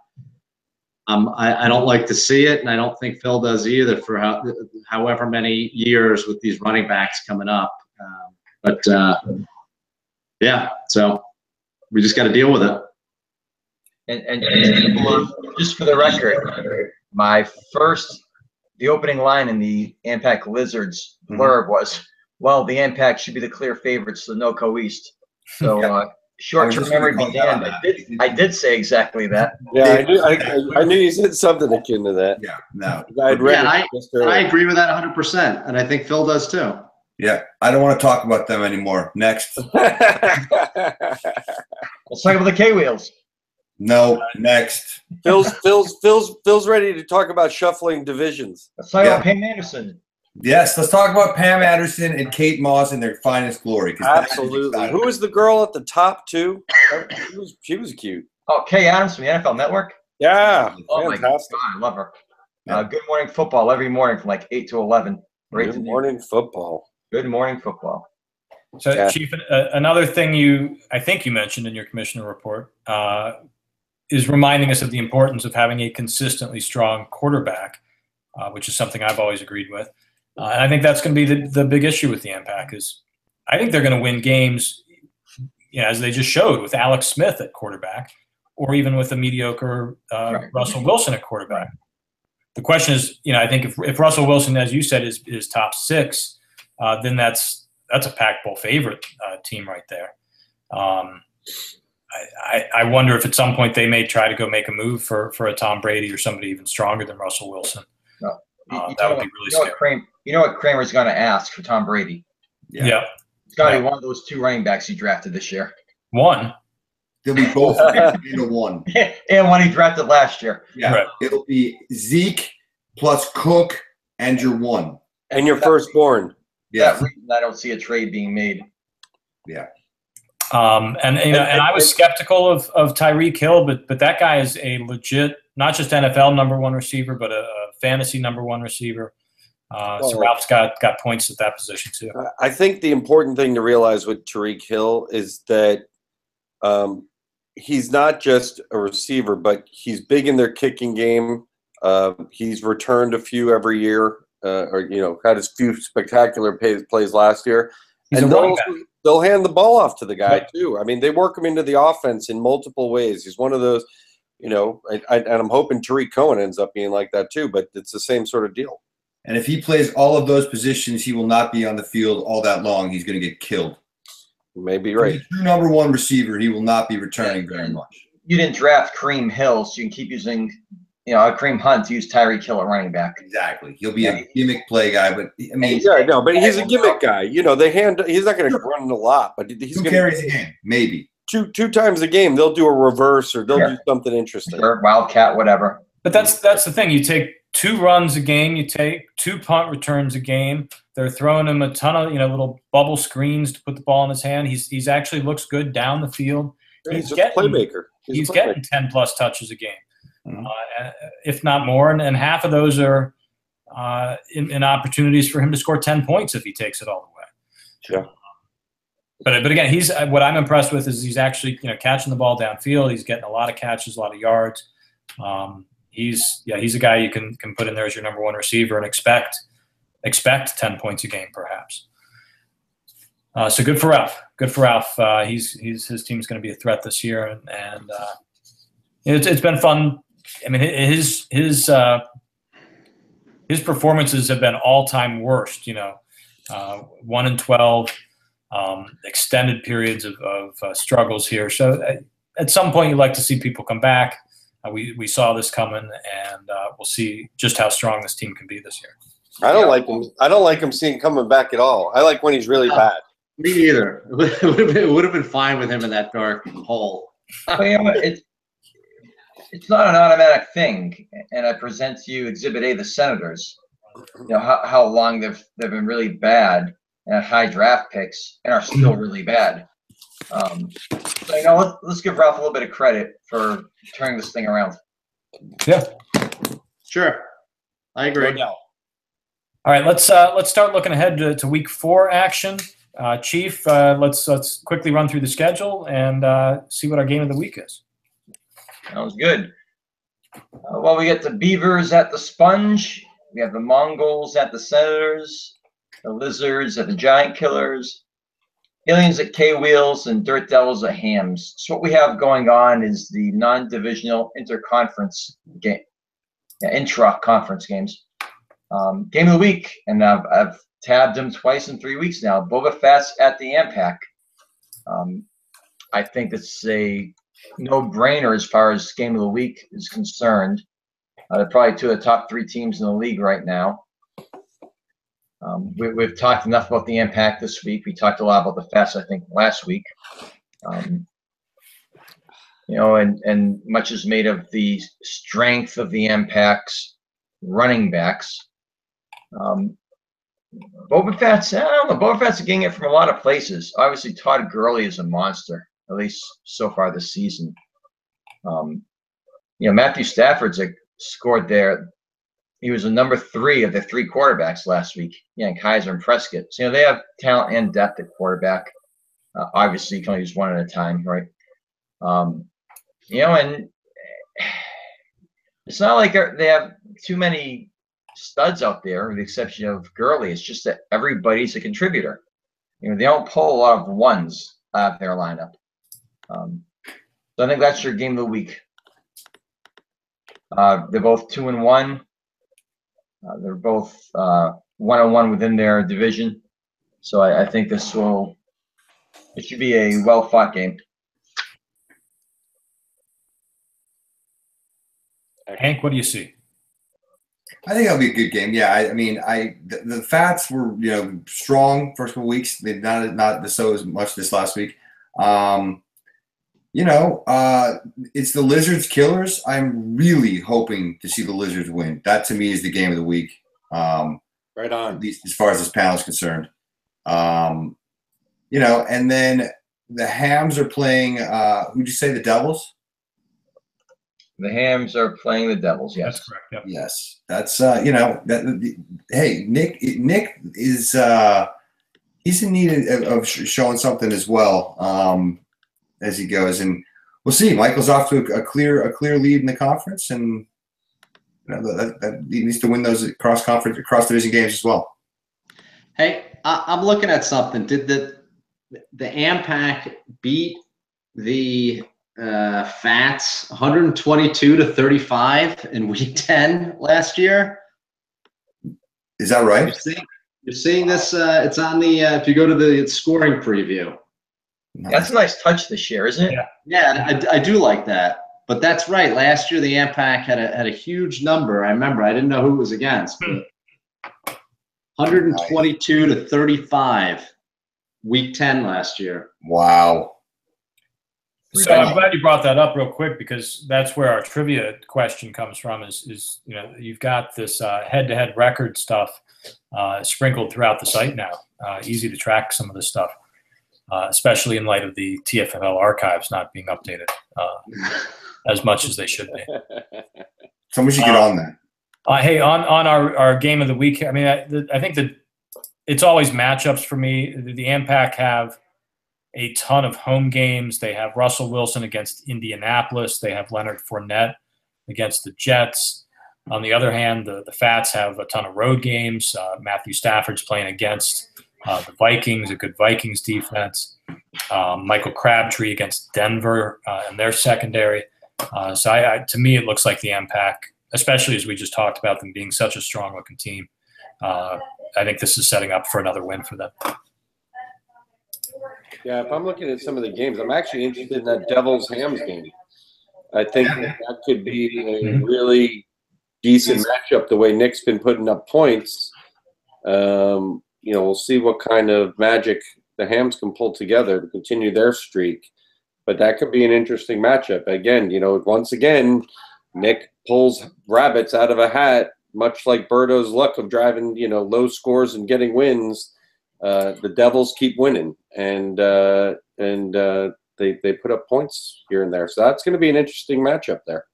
don't like to see it, and I don't think Phil does either for however many years with these running backs coming up. So we just got to deal with it. And just for the record, the opening line in the Ampac Lizards blurb was, well, the Ampac should be the clear favorites to the NoCo East. So short-term memory began. I did say exactly that. Yeah, I knew you said something akin to that. Yeah, no. I agree with that 100%, and I think Phil does too. Yeah, I don't want to talk about them anymore. Next. Let's talk about the K-Wheels. No, next. Phil's ready to talk about shuffling divisions. Let's talk about Pam Anderson. Yes, let's talk about Pam Anderson and Kate Moss in their finest glory. Absolutely. Who was the girl at the top too? She was cute. Oh, Kay Adams from the NFL Network? Yeah. Oh, fantastic. My God, I love her. Yeah. Good Morning Football every morning from like 8 to 11. Good Morning Football. Good Morning Football. So, yeah. Chief, another thing I think you mentioned in your commissioner report is reminding us of the importance of having a consistently strong quarterback, which is something I've always agreed with. And I think that's going to be the big issue with the Ampac is I think they're going to win games, as they just showed with Alex Smith at quarterback, or even with a mediocre Russell Wilson at quarterback. The question is, I think if Russell Wilson, as you said, is top 6, then that's a Pac Bowl favorite team right there. I wonder if at some point they may try to go make a move for a Tom Brady or somebody even stronger than Russell Wilson. That would be really scary. You know what Kramer's going to ask for Tom Brady? Yeah. It's got to be one of those 2 running backs he drafted this year. One. They'll be both in a one. And one he drafted last year. Yeah. Right. It'll be Zeke plus Cook and your one. And your firstborn. Yeah. That reason I don't see a trade being made. Yeah. And I was skeptical of Tyreek Hill, but that guy is a legit, not just NFL number 1 receiver, but a fantasy number 1 receiver. So Ralph's got points at that position too. I think the important thing to realize with Tyreek Hill is that he's not just a receiver, but he's big in their kicking game. He's returned a few every year, or had his few spectacular plays last year. He's and a running back. They'll hand the ball off to the guy too. I mean, they work him into the offense in multiple ways. He's one of those, and I'm hoping Tariq Cohen ends up being like that too. But it's the same sort of deal. And if he plays all of those positions, he will not be on the field all that long. He's going to get killed. You may be right. He's a true number 1 receiver. He will not be returning very much. You didn't draft Kareem Hill, so you can keep using, Kareem Hunt to use Tyreek Hill at running back. Exactly. He'll be a gimmick play guy, but I mean, but he's a gimmick guy. He's not going to run a lot, but he's going to carries a game, maybe two times a game. They'll do a reverse or they'll do something interesting. Sure, wildcat, whatever. But that's the thing. You take 2 runs a game. You take 2 punt returns a game. They're throwing him a ton of little bubble screens to put the ball in his hand. He's actually looks good down the field. He's a playmaker. He's getting 10+ touches a game, if not more, and half of those are in opportunities for him to score 10 points if he takes it all the way. Yeah. But again, what I'm impressed with is he's actually catching the ball downfield. He's getting a lot of catches, a lot of yards. He's a guy you can put in there as your number 1 receiver and expect 10 points a game perhaps. So good for Ralph. Good for Ralph. His team's going to be a threat this year, and it's been fun. I mean, his performances have been all-time worst. 1-12, extended periods of struggles here. So at some point, you like to see people come back. We saw this coming, and we'll see just how strong this team can be this year. I don't like him. I don't like him seeing coming back at all. I like when he's really bad. Me either. It would have been fine with him in that dark hole. But it's not an automatic thing, and I present to you Exhibit A, the Senators. How long they've been really bad and had high draft picks and are still really bad. So let's give Ralph a little bit of credit for turning this thing around. Yeah, sure, I agree. No. All right, let's start looking ahead to Week 4 action. Chief, let's quickly run through the schedule and see what our game of the week is. Sounds good. Well, we get the Beavers at the Sponge. We have the Mongols at the Senators, the Lizards at the Giant Killers, Aliens at K-Wheels, and Dirt Devils at Hams. So what we have going on is the non-divisional interconference game, intra-conference games. Game of the week, and I've tabbed them twice in 3 weeks now. Boba Fett's at the Ampac. I think it's a no-brainer as far as game of the week is concerned. They're probably 2 of the top 3 teams in the league right now. We've talked enough about the Ampac this week. We talked a lot about the Fest, I think, last week. And much is made of the strength of the Ampac's running backs. Boba Fett's, I don't know. Boba Fett's getting it from a lot of places. Obviously, Todd Gurley is a monster, at least so far this season. Matthew Stafford's scored there. He was the number 3 of the 3 quarterbacks last week. Kaiser and Prescott. So they have talent and depth at quarterback. Obviously, you can only use one at a time, right? And it's not like they have too many studs out there, with the exception of Gurley. It's just that everybody's a contributor. They don't pull a lot of ones out of their lineup. So I think that's your game of the week. They're both 2-1. They're both 1-1 within their division. So I think it should be a well-fought game. Hank, what do you see? I think that'll be a good game. Yeah, I mean, the Fats were strong first couple weeks. They not so as much this last week. It's the Lizards Killers. I'm really hoping to see the Lizards win. That to me is the game of the week. Right on. At least as far as this panel is concerned. And then the Hams are playing. Who'd you say? The Devils. The Hams are playing the Devils. Yes, That's correct. Yep. Yes, that's hey, Nick is he's in need of showing something as well as he goes, and we'll see. Michael's off to a clear lead in the conference, and that he needs to win those cross division games as well. Hey, I'm looking at something. Did the AMPAC beat the Fats 122-35 in Week 10 last year? Is that right? You're seeing this. It's on the. If you go to the scoring preview. That's a nice touch this year, isn't it? Yeah, I do like that. But that's right. Last year the AMPAC had a huge number. I remember. I didn't know who it was against. But 122-35, Week 10 last year. Wow. So I'm glad you brought that up real quick, because that's where our trivia question comes from. Is you've got this head-to-head record stuff sprinkled throughout the site now. Easy to track some of this stuff, especially in light of the TFFL archives not being updated as much as they should be. Someone should get on that. Hey, on our game of the week. I mean, I think that it's always matchups for me. The AMPAC have a ton of home games. They have Russell Wilson against Indianapolis. They have Leonard Fournette against the Jets. On the other hand, the Fats have a ton of road games. Matthew Stafford's playing against the Vikings, a good Vikings defense. Michael Crabtree against Denver and their secondary. So to me, it looks like the AMPAC, especially as we just talked about them being such a strong-looking team. I think this is setting up for another win for them. Yeah, if I'm looking at some of the games, I'm actually interested in that Devils-Hams game. I think that could be a really decent matchup the way Nick's been putting up points. We'll see what kind of magic the Hams can pull together to continue their streak. But that could be an interesting matchup. Again, once again, Nick pulls rabbits out of a hat, much like Berto's luck of driving, low scores and getting wins. The Devils keep winning, and they put up points here and there. So that's going to be an interesting matchup there.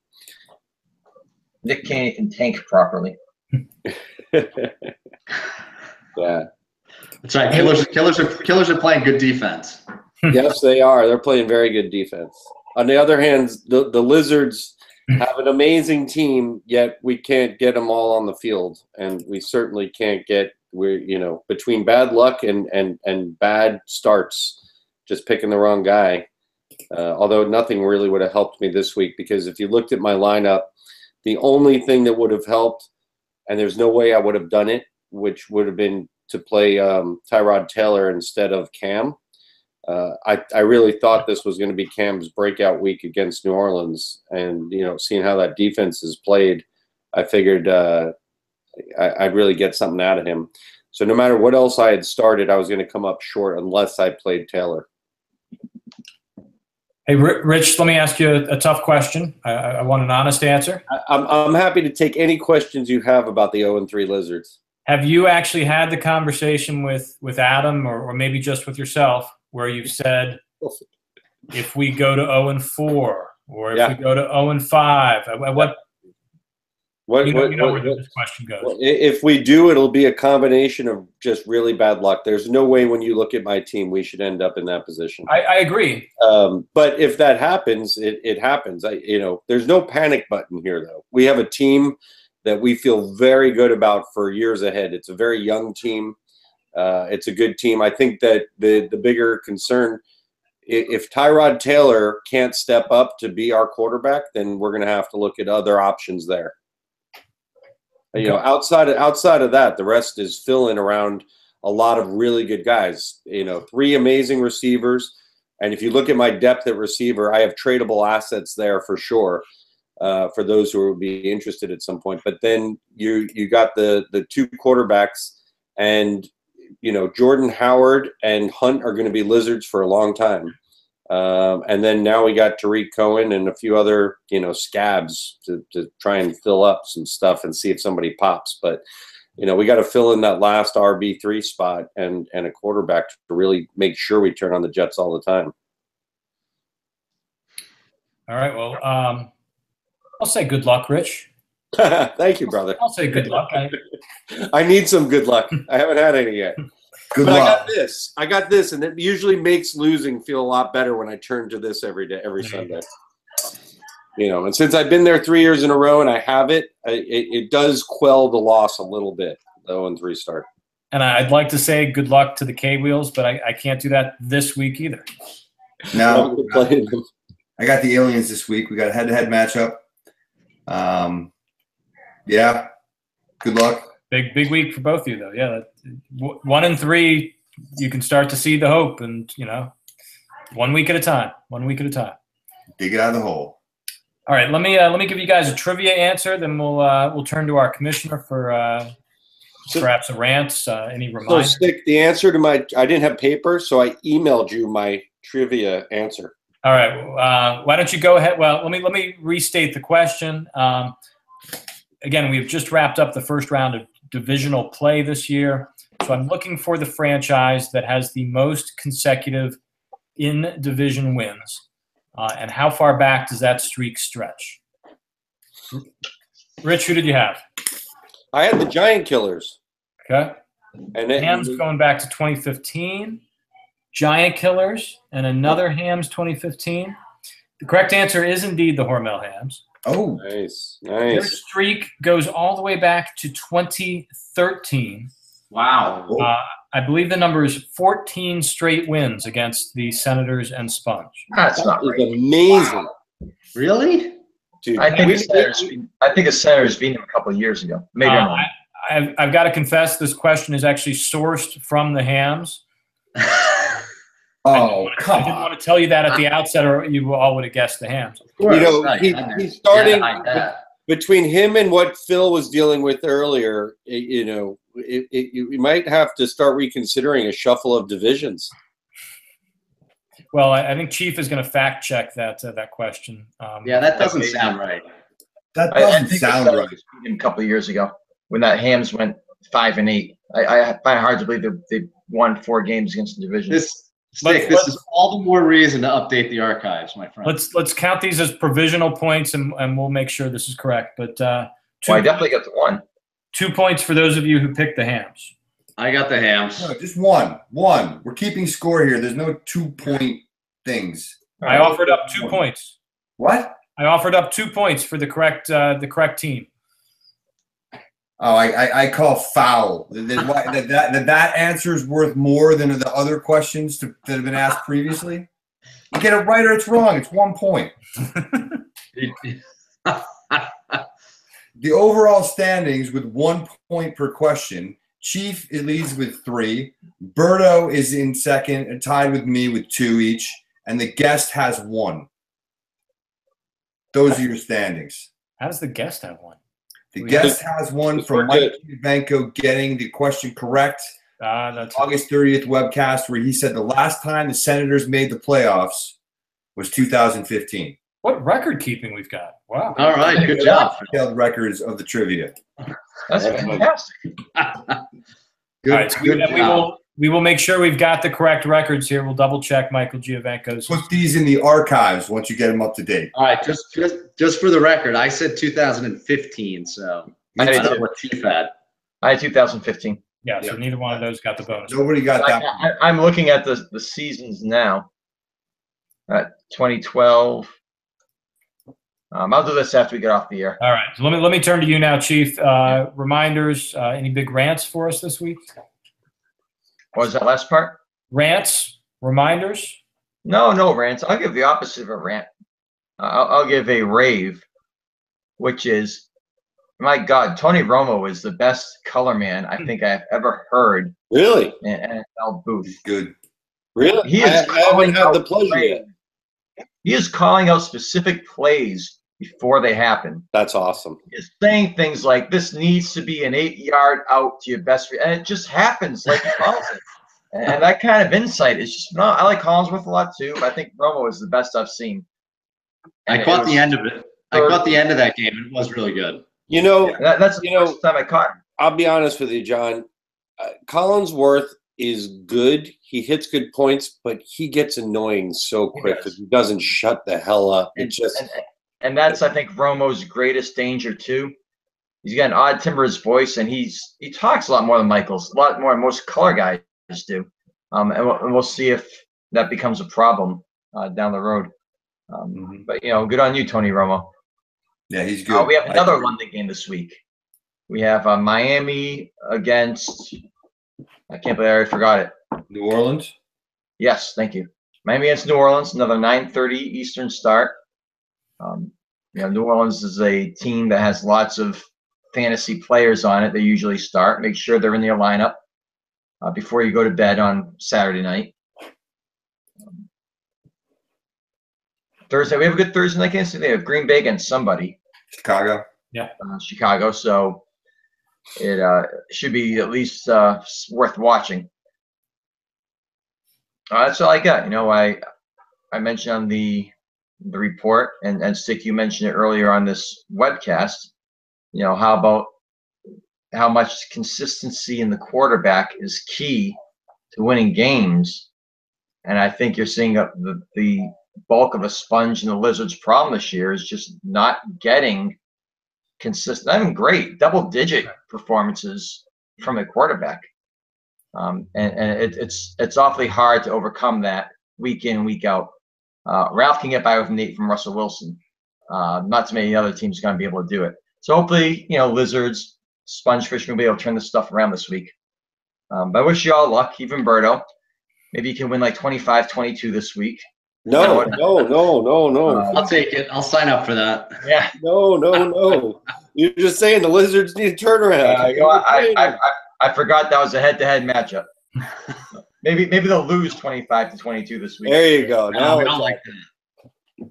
Nick can't even tank properly. Yeah, that's right. Killers are playing good defense. Yes, they are. They're playing very good defense. On the other hand, the Lizards have an amazing team, yet we can't get them all on the field, and we certainly can't get. We're between bad luck and bad starts, just picking the wrong guy. Although nothing really would have helped me this week, because if you looked at my lineup, the only thing that would have helped, and there's no way I would have done it, which would have been to play Tyrod Taylor instead of Cam. I really thought this was going to be Cam's breakout week against New Orleans, and seeing how that defense is played, I figured I'd really get something out of him. So no matter what else I had started, I was going to come up short unless I played Taylor. Hey, Rich, let me ask you a tough question. I want an honest answer. I'm happy to take any questions you have about the 0-3 Lizards. Have you actually had the conversation with Adam, or maybe just with yourself, where you've said, if we go to 0-4, or if we go to 0-5, where this question goes. If we do, it'll be a combination of just really bad luck. There's no way when you look at my team, we should end up in that position. I agree. But if that happens, it happens. There's no panic button here, though. We have a team that we feel very good about for years ahead. It's a very young team. It's a good team. I think that the bigger concern, if Tyrod Taylor can't step up to be our quarterback, then we're going to have to look at other options there. Outside of that, the rest is filling around a lot of really good guys. 3 amazing receivers, and if you look at my depth at receiver, I have tradable assets there for sure. for those who would be interested at some point. But then you got the two quarterbacks, and Jordan Howard and Hunt are going to be lizards for a long time. And then now we got Tariq Cohen and a few other, scabs to try and fill up some stuff and see if somebody pops. But, we got to fill in that last RB3 spot and a quarterback to really make sure we turn on the Jets all the time. All right. Well, I'll say good luck, Rich. Thank you, brother. I'll say good luck. I need some good luck. I haven't had any yet. Good But luck. I got this, and it usually makes losing feel a lot better when I turn to this every day, every Sunday. And since I've been there 3 years in a row and I have it does quell the loss a little bit, the 0-3 start. And I'd like to say good luck to the K-Wheels, but I can't do that this week either. No, I got the Aliens this week. We got a head-to-head matchup. Yeah, good luck. Big week for both of you, though. Yeah, 1-3, you can start to see the hope, and 1 week at a time. 1 week at a time. Dig it out of the hole. All right, let me give you guys a trivia answer. Then we'll turn to our commissioner for perhaps a rant. Any So, reminders? Stick, the answer to I didn't have paper, so I emailed you my trivia answer. All right. Why don't you go ahead? Well, let me restate the question. Again, we've just wrapped up the first round of divisional play this year. So I'm looking for the franchise that has the most consecutive in-division wins. And how far back does that streak stretch? Rich, who did you have? I had the Giant Killers. Okay. And Hams going back to 2015. Giant Killers and another Hams 2015. The correct answer is indeed the Hormel Hams. Oh, Nice. Their streak goes all the way back to 2013. Wow. I believe the number is 14 straight wins against the Senators and Sponge. That's That not is right. amazing. Really? Dude, I think the Senators beat him a couple of years ago. Maybe I'm wrong. I've got to confess, this question is actually sourced from the Hams. oh, I come didn't on. want to tell you that at the outset, or you all would have guessed the Hams. he's starting between him and what Phil was dealing with earlier. You might have to start reconsidering a shuffle of divisions. Well, I think Chief is going to fact check that question. Yeah, that doesn't sound right. That I doesn't think the sound Senators right. beat him a couple of years ago when that Hams went 5-8. I find it hard to believe that they won 4 games against the division. This is all the more reason to update the archives, my friend. Let's count these as provisional points, and we'll make sure this is correct. But I definitely got the 1. 2 points for those of you who picked the Hams. I got the Hams. No, just one. We're keeping score here. There's no 2-point things. I offered up 2 points. What? I offered up 2 points for the correct team. Oh, I call foul. That answer is worth more than the other questions that have been asked previously. You get it right or it's wrong. It's 1 point. The overall standings with 1 point per question. Chief leads with 3. Berto is in second, tied with me with 2 each, and the guest has 1. Those are your standings. How does the guest have 1? The guest has 1 from Mike Banco getting the question correct. That's August 30th webcast, where he said the last time the Senators made the playoffs was 2015. what record keeping we've got. Wow. All right, good job. Detailed records of the trivia. That's fantastic. Good, All right, so good job. we will make sure we've got the correct records here. We'll double check Michael Giovanco's. Put these in the archives once you get them up to date. All right, just for the record, I said 2015, so I don't know what Chief had. I had 2015. Yeah, so neither one of those got the bonus. Nobody got that. I'm looking at the seasons now. 2012. I'll do this after we get off the air. All right, so let me turn to you now, Chief. Reminders, any big rants for us this week? What was that last part? Rants, reminders? No rants. I'll give the opposite of a rant. I'll give a rave, which is, my God, Tony Romo is the best color man I think I've ever heard Really? in an NFL booth. Good. Really? He is I haven't had the pleasure yet. He is calling out specific plays before they happen. That's awesome. Is saying things like, this needs to be an 8-yard out to your best, and it just happens like he calls it. And that kind of insight is just, no, I like Collinsworth a lot too, but I think Romo is the best I've seen. I caught the end of it. I caught the end of that game, and it was really good. You know, that's the first time I caught him. I'll be honest with you, John. Collinsworth is good. He hits good points, but he gets annoying so quick because he doesn't shut the hell up. And that's, I think, Romo's greatest danger too. He's got an odd timbrous voice, and he talks a lot more than Michaels, a lot more than most color guys do. And we'll see if that becomes a problem down the road. But good on you, Tony Romo. Yeah, he's good. We have another London game this week. We have Miami against. I can't believe I already forgot it. New Orleans. Yes, thank you. Miami against New Orleans. Another 9:30 Eastern start. New Orleans is a team that has lots of fantasy players on it. They usually start. Make sure they're in their lineup before you go to bed on Saturday night. Thursday, we have a good Thursday night game. So they have Green Bay against somebody. Chicago. Yeah. Chicago. So it should be at least worth watching. That's all I got. I mentioned on the report, and Stick, you mentioned it earlier on this webcast. How much consistency in the quarterback is key to winning games, and I think you're seeing the bulk of a sponge in the Lizards' problem this year is just not getting consistent. I mean, great double-digit performances from a quarterback, and it's awfully hard to overcome that week in, week out. Ralph can get by with Nate from Russell Wilson. Not too many other teams are going to be able to do it. So hopefully, Lizards, Spongefish will be able to turn this stuff around this week. But I wish you all luck, even Berto. Maybe you can win like 25-22 this week. No. I'll take it. I'll sign up for that. Yeah. No. You're just saying the Lizards need a turnaround. I forgot that was a head-to-head matchup. Maybe they'll lose 25-22 this week. There you go. No, we don't like that.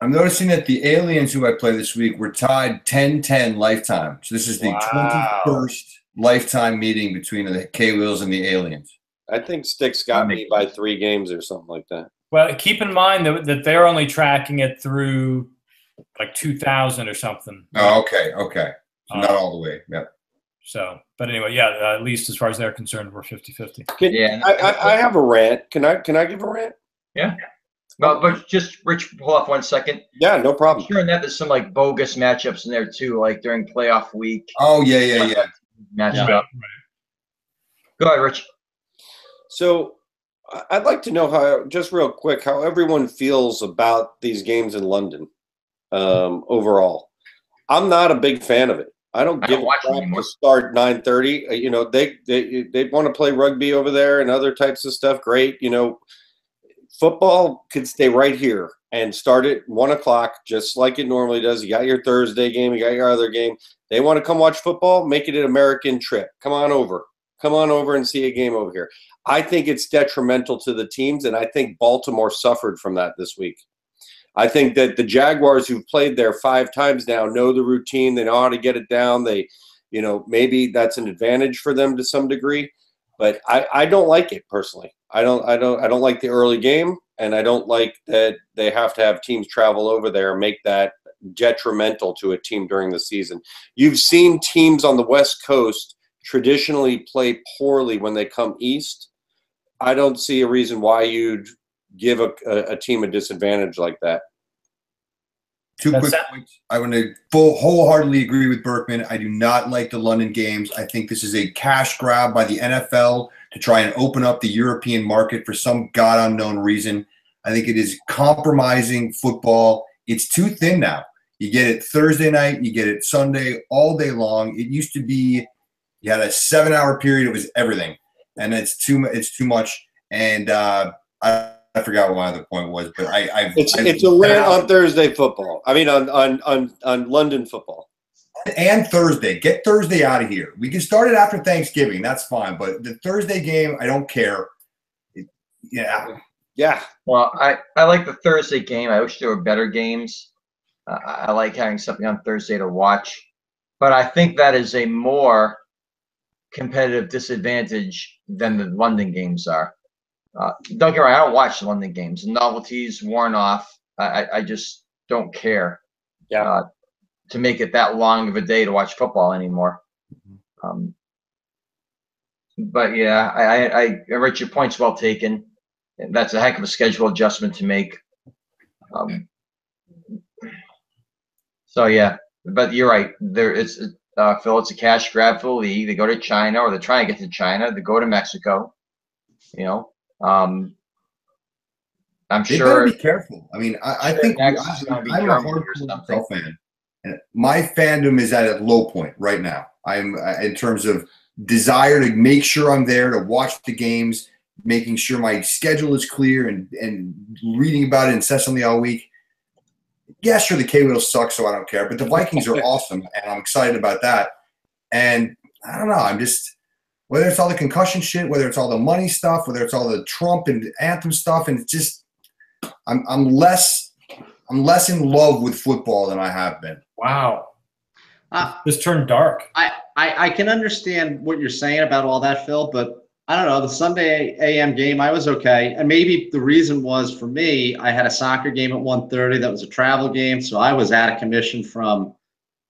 I'm noticing that the aliens who I play this week were tied 10-10 lifetime. So this is the 21st lifetime meeting between the K-Wheels and the aliens. I think Sticks got me by 3 games or something like that. Well, keep in mind that they're only tracking it through like 2000 or something. Oh, okay. So not all the way. Yep. So, but anyway, yeah, at least as far as they're concerned, we're 50-50. I have a rant. Can I give a rant? Yeah. But just, Rich, hold off 1 second. Yeah, no problem. Sure, and there's some like bogus matchups in there too, like during playoff week. Oh, yeah. Matched up. Right. Go ahead, Rich. So I'd like to know just real quick, how everyone feels about these games in London overall. I'm not a big fan of it. I don't give a crap to start 9:30. They want to play rugby over there and other types of stuff. Great. Football could stay right here and start at 1 o'clock, just like it normally does. You got your Thursday game, you got your other game. They want to come watch football, make it an American trip. Come on over and see a game over here. I think it's detrimental to the teams, and I think Baltimore suffered from that this week. I think that the Jaguars, who've played there 5 times now, know the routine. They know how to get it down. They, maybe that's an advantage for them to some degree, but I don't like it personally. I don't like the early game, and I don't like that they have to have teams travel over there and make that detrimental to a team during the season. You've seen teams on the West Coast traditionally play poorly when they come east. I don't see a reason why you'd give a team a disadvantage like that. 2 quick points. I want to wholeheartedly agree with Berkman. I do not like the London games. I think this is a cash grab by the NFL to try and open up the European market for some God unknown reason. I think it is compromising football. It's too thin now. You get it Thursday night, you get it Sunday, all day long. It used to be you had a 7-hour period. It was everything, and it's too much. And I forgot what my other point was, but it's a rant on Thursday football. I mean, on London football. And Thursday. Get Thursday out of here. We can start it after Thanksgiving. That's fine. But the Thursday game, I don't care. Yeah. Well, I like the Thursday game. I wish there were better games. I like having something on Thursday to watch, but I think that is a more competitive disadvantage than the London games are. Don't get me wrong, I don't watch the London games. The novelty's worn off. I just don't care to make it that long of a day to watch football anymore. But yeah, I Rich, your point's well taken. That's a heck of a schedule adjustment to make. So yeah, but you're right. There is Phil. It's a cash grab for the league. They go to China, or they try and get to China. They go to Mexico. You know, I'm They sure. better be careful. I mean, I think I'm a hardcore NFL fan. And my fandom is at a low point right now. I'm in terms of desire to make sure I'm there to watch the games, making sure my schedule is clear, and reading about it incessantly all week. Yeah, sure, the K-Wheels suck, so I don't care. But the Vikings are awesome, and I'm excited about that. And I don't know. I'm just – whether it's all the concussion shit, whether it's all the money stuff, whether it's all the Trump and anthem stuff, and it's just – I'm less in love with football than I have been. Wow. This turned dark. I can understand what you're saying about all that, Phil, but I don't know, the Sunday AM game, I was okay. And maybe the reason was, for me, I had a soccer game at 1:30 that was a travel game, so I was out of commission from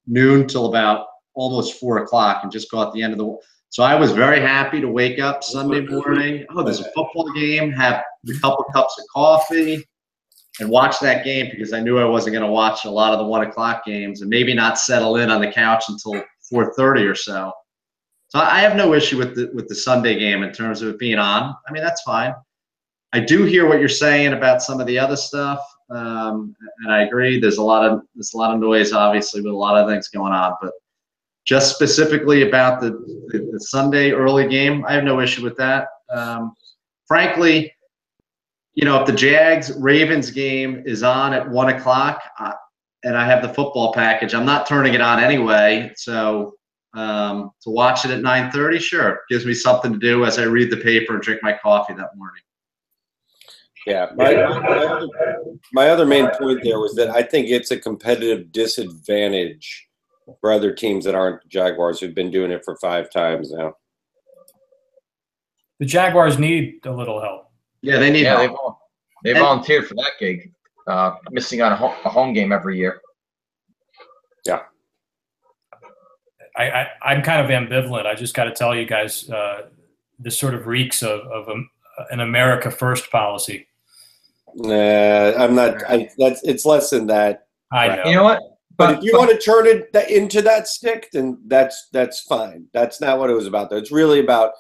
noon till about almost 4 o'clock and just got the end of the – so I was very happy to wake up Sunday morning. Oh, there's a football game, have a couple cups of coffee, and watch that game, because I knew I wasn't going to watch a lot of the 1 o'clock games and maybe not settle in on the couch until 4:30 or so. So I have no issue with the Sunday game in terms of it being on. I mean, that's fine. I do hear what you're saying about some of the other stuff, and I agree. There's a lot of noise, obviously, with a lot of things going on. But just specifically about the Sunday early game, I have no issue with that. Frankly, you know, if the Jags-Ravens game is on at 1 o'clock and I have the football package, I'm not turning it on anyway. So to watch it at 9:30, sure, gives me something to do as I read the paper and drink my coffee that morning. Yeah, my other main point there was that I think it's a competitive disadvantage for other teams that aren't the Jaguars, who've been doing it for 5 times now. The Jaguars need a little help. Yeah, they need help. They volunteered for that gig, missing on a home game every year. Yeah. I'm kind of ambivalent. I just got to tell you guys, this sort of reeks of an America First policy. I'm not. It's less than that. I know. You know what? But if you want to turn it into that stick, then that's fine. That's not what it was about, though. It's really about.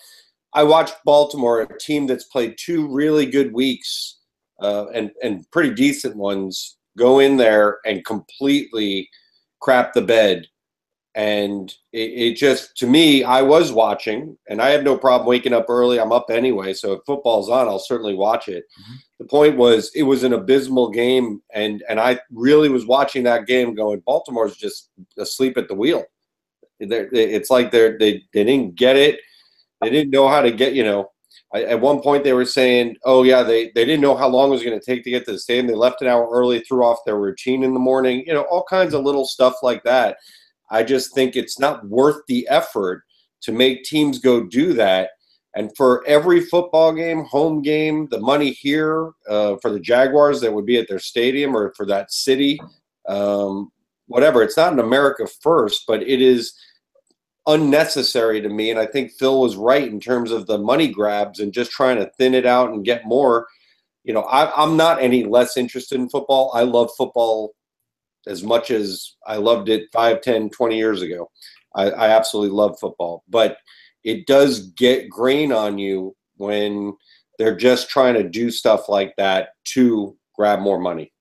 I watched Baltimore, a team that's played 2 really good weeks and pretty decent ones, go in there and completely crap the bed. And it just, to me, I was watching, and I have no problem waking up early. I'm up anyway, so if football's on, I'll certainly watch it. Mm-hmm. The point was, it was an abysmal game, and I really was watching that game going, Baltimore's just asleep at the wheel. It's like they didn't get it. They didn't know how to get, you know. At one point they were saying, oh, yeah, they didn't know how long it was going to take to get to the stadium. They left an hour early, threw off their routine in the morning, you know, all kinds of little stuff like that. I just think it's not worth the effort to make teams go do that. And for every football game, home game, the money here for the Jaguars that would be at their stadium or for that city, whatever. It's not an America First, but it is unnecessary to me. And I think Phil was right in terms of the money grabs and just trying to thin it out and get more. You know, I'm not any less interested in football. I love football as much as I loved it 5, 10, 20 years ago. I absolutely love football. But it does get grain on you when they're just trying to do stuff like that to grab more money.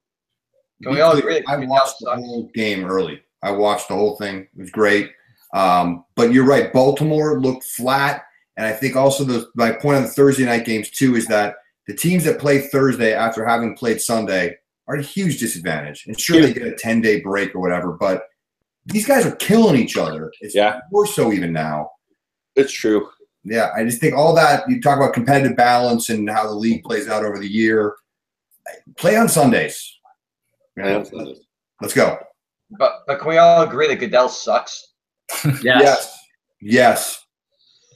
Can we all agree? I watched the whole game early. I watched the whole thing. It was great. But you're right. Baltimore looked flat. And I think also my point on the Thursday night games, too, is that the teams that play Thursday after having played Sunday are at a huge disadvantage. And sure, they get a 10-day break or whatever, but these guys are killing each other. It's more so even now. It's true. Yeah, I just think all that, you talk about competitive balance and how the league plays out over the year. Play on Sundays. Let's go. But can we all agree that Goodell sucks? Yes. Yes.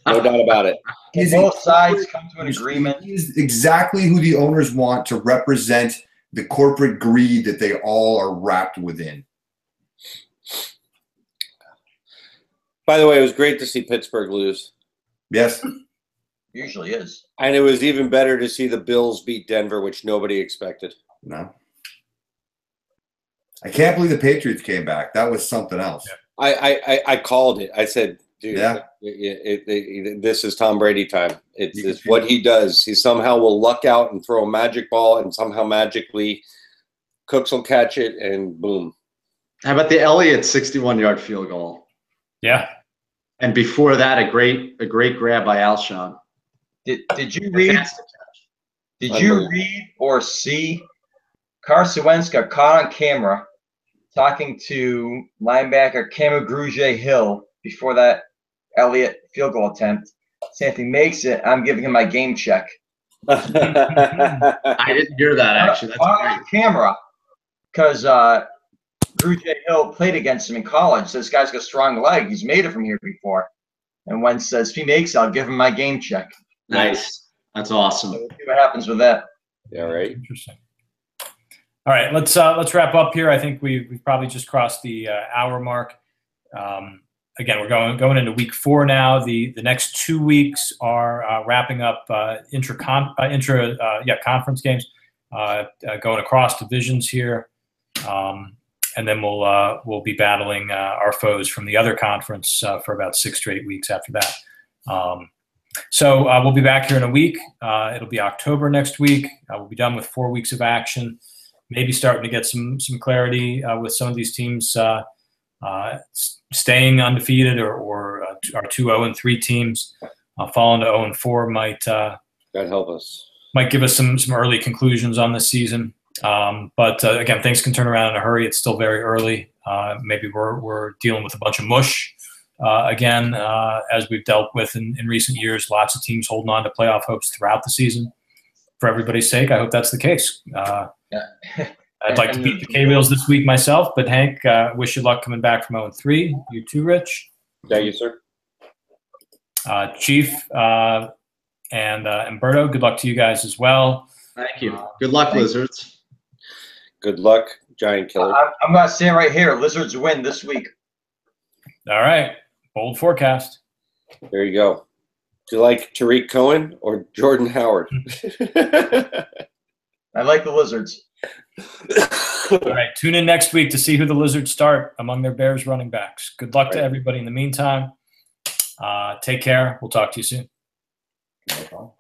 No doubt about it. Can both sides come to an agreement? He's exactly who the owners want to represent the corporate greed that they all are wrapped within. By the way, it was great to see Pittsburgh lose. Yes. Usually is. And it was even better to see the Bills beat Denver, which nobody expected. No. I can't believe the Patriots came back. That was something else. I called it. I said, dude, Yeah. This is Tom Brady time. It's what he does. He somehow will luck out and throw a magic ball, and somehow magically Cooks will catch it, and boom. How about the Elliott 61-yard field goal? Yeah. And before that, a great grab by Alshon. Did you read? Did you read or see Carson Wentz got caught on camera talking to linebacker Camu Hill before that Elliott field goal attempt? Saying if he makes it, I'm giving him my game check. I didn't hear that, actually. That's on great. camera, because Grugier Hill played against him in college. So this guy's got a strong leg. He's made it from here before. And Wentz says, if he makes it, I'll give him my game check. Nice. That's awesome. So we'll see what happens with that. Yeah, right. Interesting. All right, let's wrap up here. I think we've probably just crossed the hour mark. Again, we're going into week 4 now. The next 2 weeks are wrapping up conference games, going across divisions here, and then we'll be battling our foes from the other conference for about 6 to 8 weeks after that. So we'll be back here in a week. It'll be October next week. We'll be done with 4 weeks of action. Maybe starting to get some clarity with some of these teams staying undefeated or our 2-0-3 teams. Falling to 0-4 might God help us. Might give us some early conclusions on this season. But again, things can turn around in a hurry. It's still very early. Maybe we're dealing with a bunch of mush again, as we've dealt with in recent years. Lots of teams holding on to playoff hopes throughout the season. For everybody's sake, I hope that's the case. I'd like to beat the K-Wheels this week myself, but Hank, wish you luck coming back from 0-3. You too, Rich. Thank you, sir. Chief and Berto, good luck to you guys as well. Thank you. Good luck, Lizards. Good luck, Giant Killer. I'm going to stand right here. Lizards win this week. All right. Bold forecast. There you go. Do you like Tariq Cohen or Jordan Howard? I like the Lizards. All right. Tune in next week to see who the Lizards start among their Bears running backs. Good luck to everybody in the meantime. Take care. We'll talk to you soon. No problem.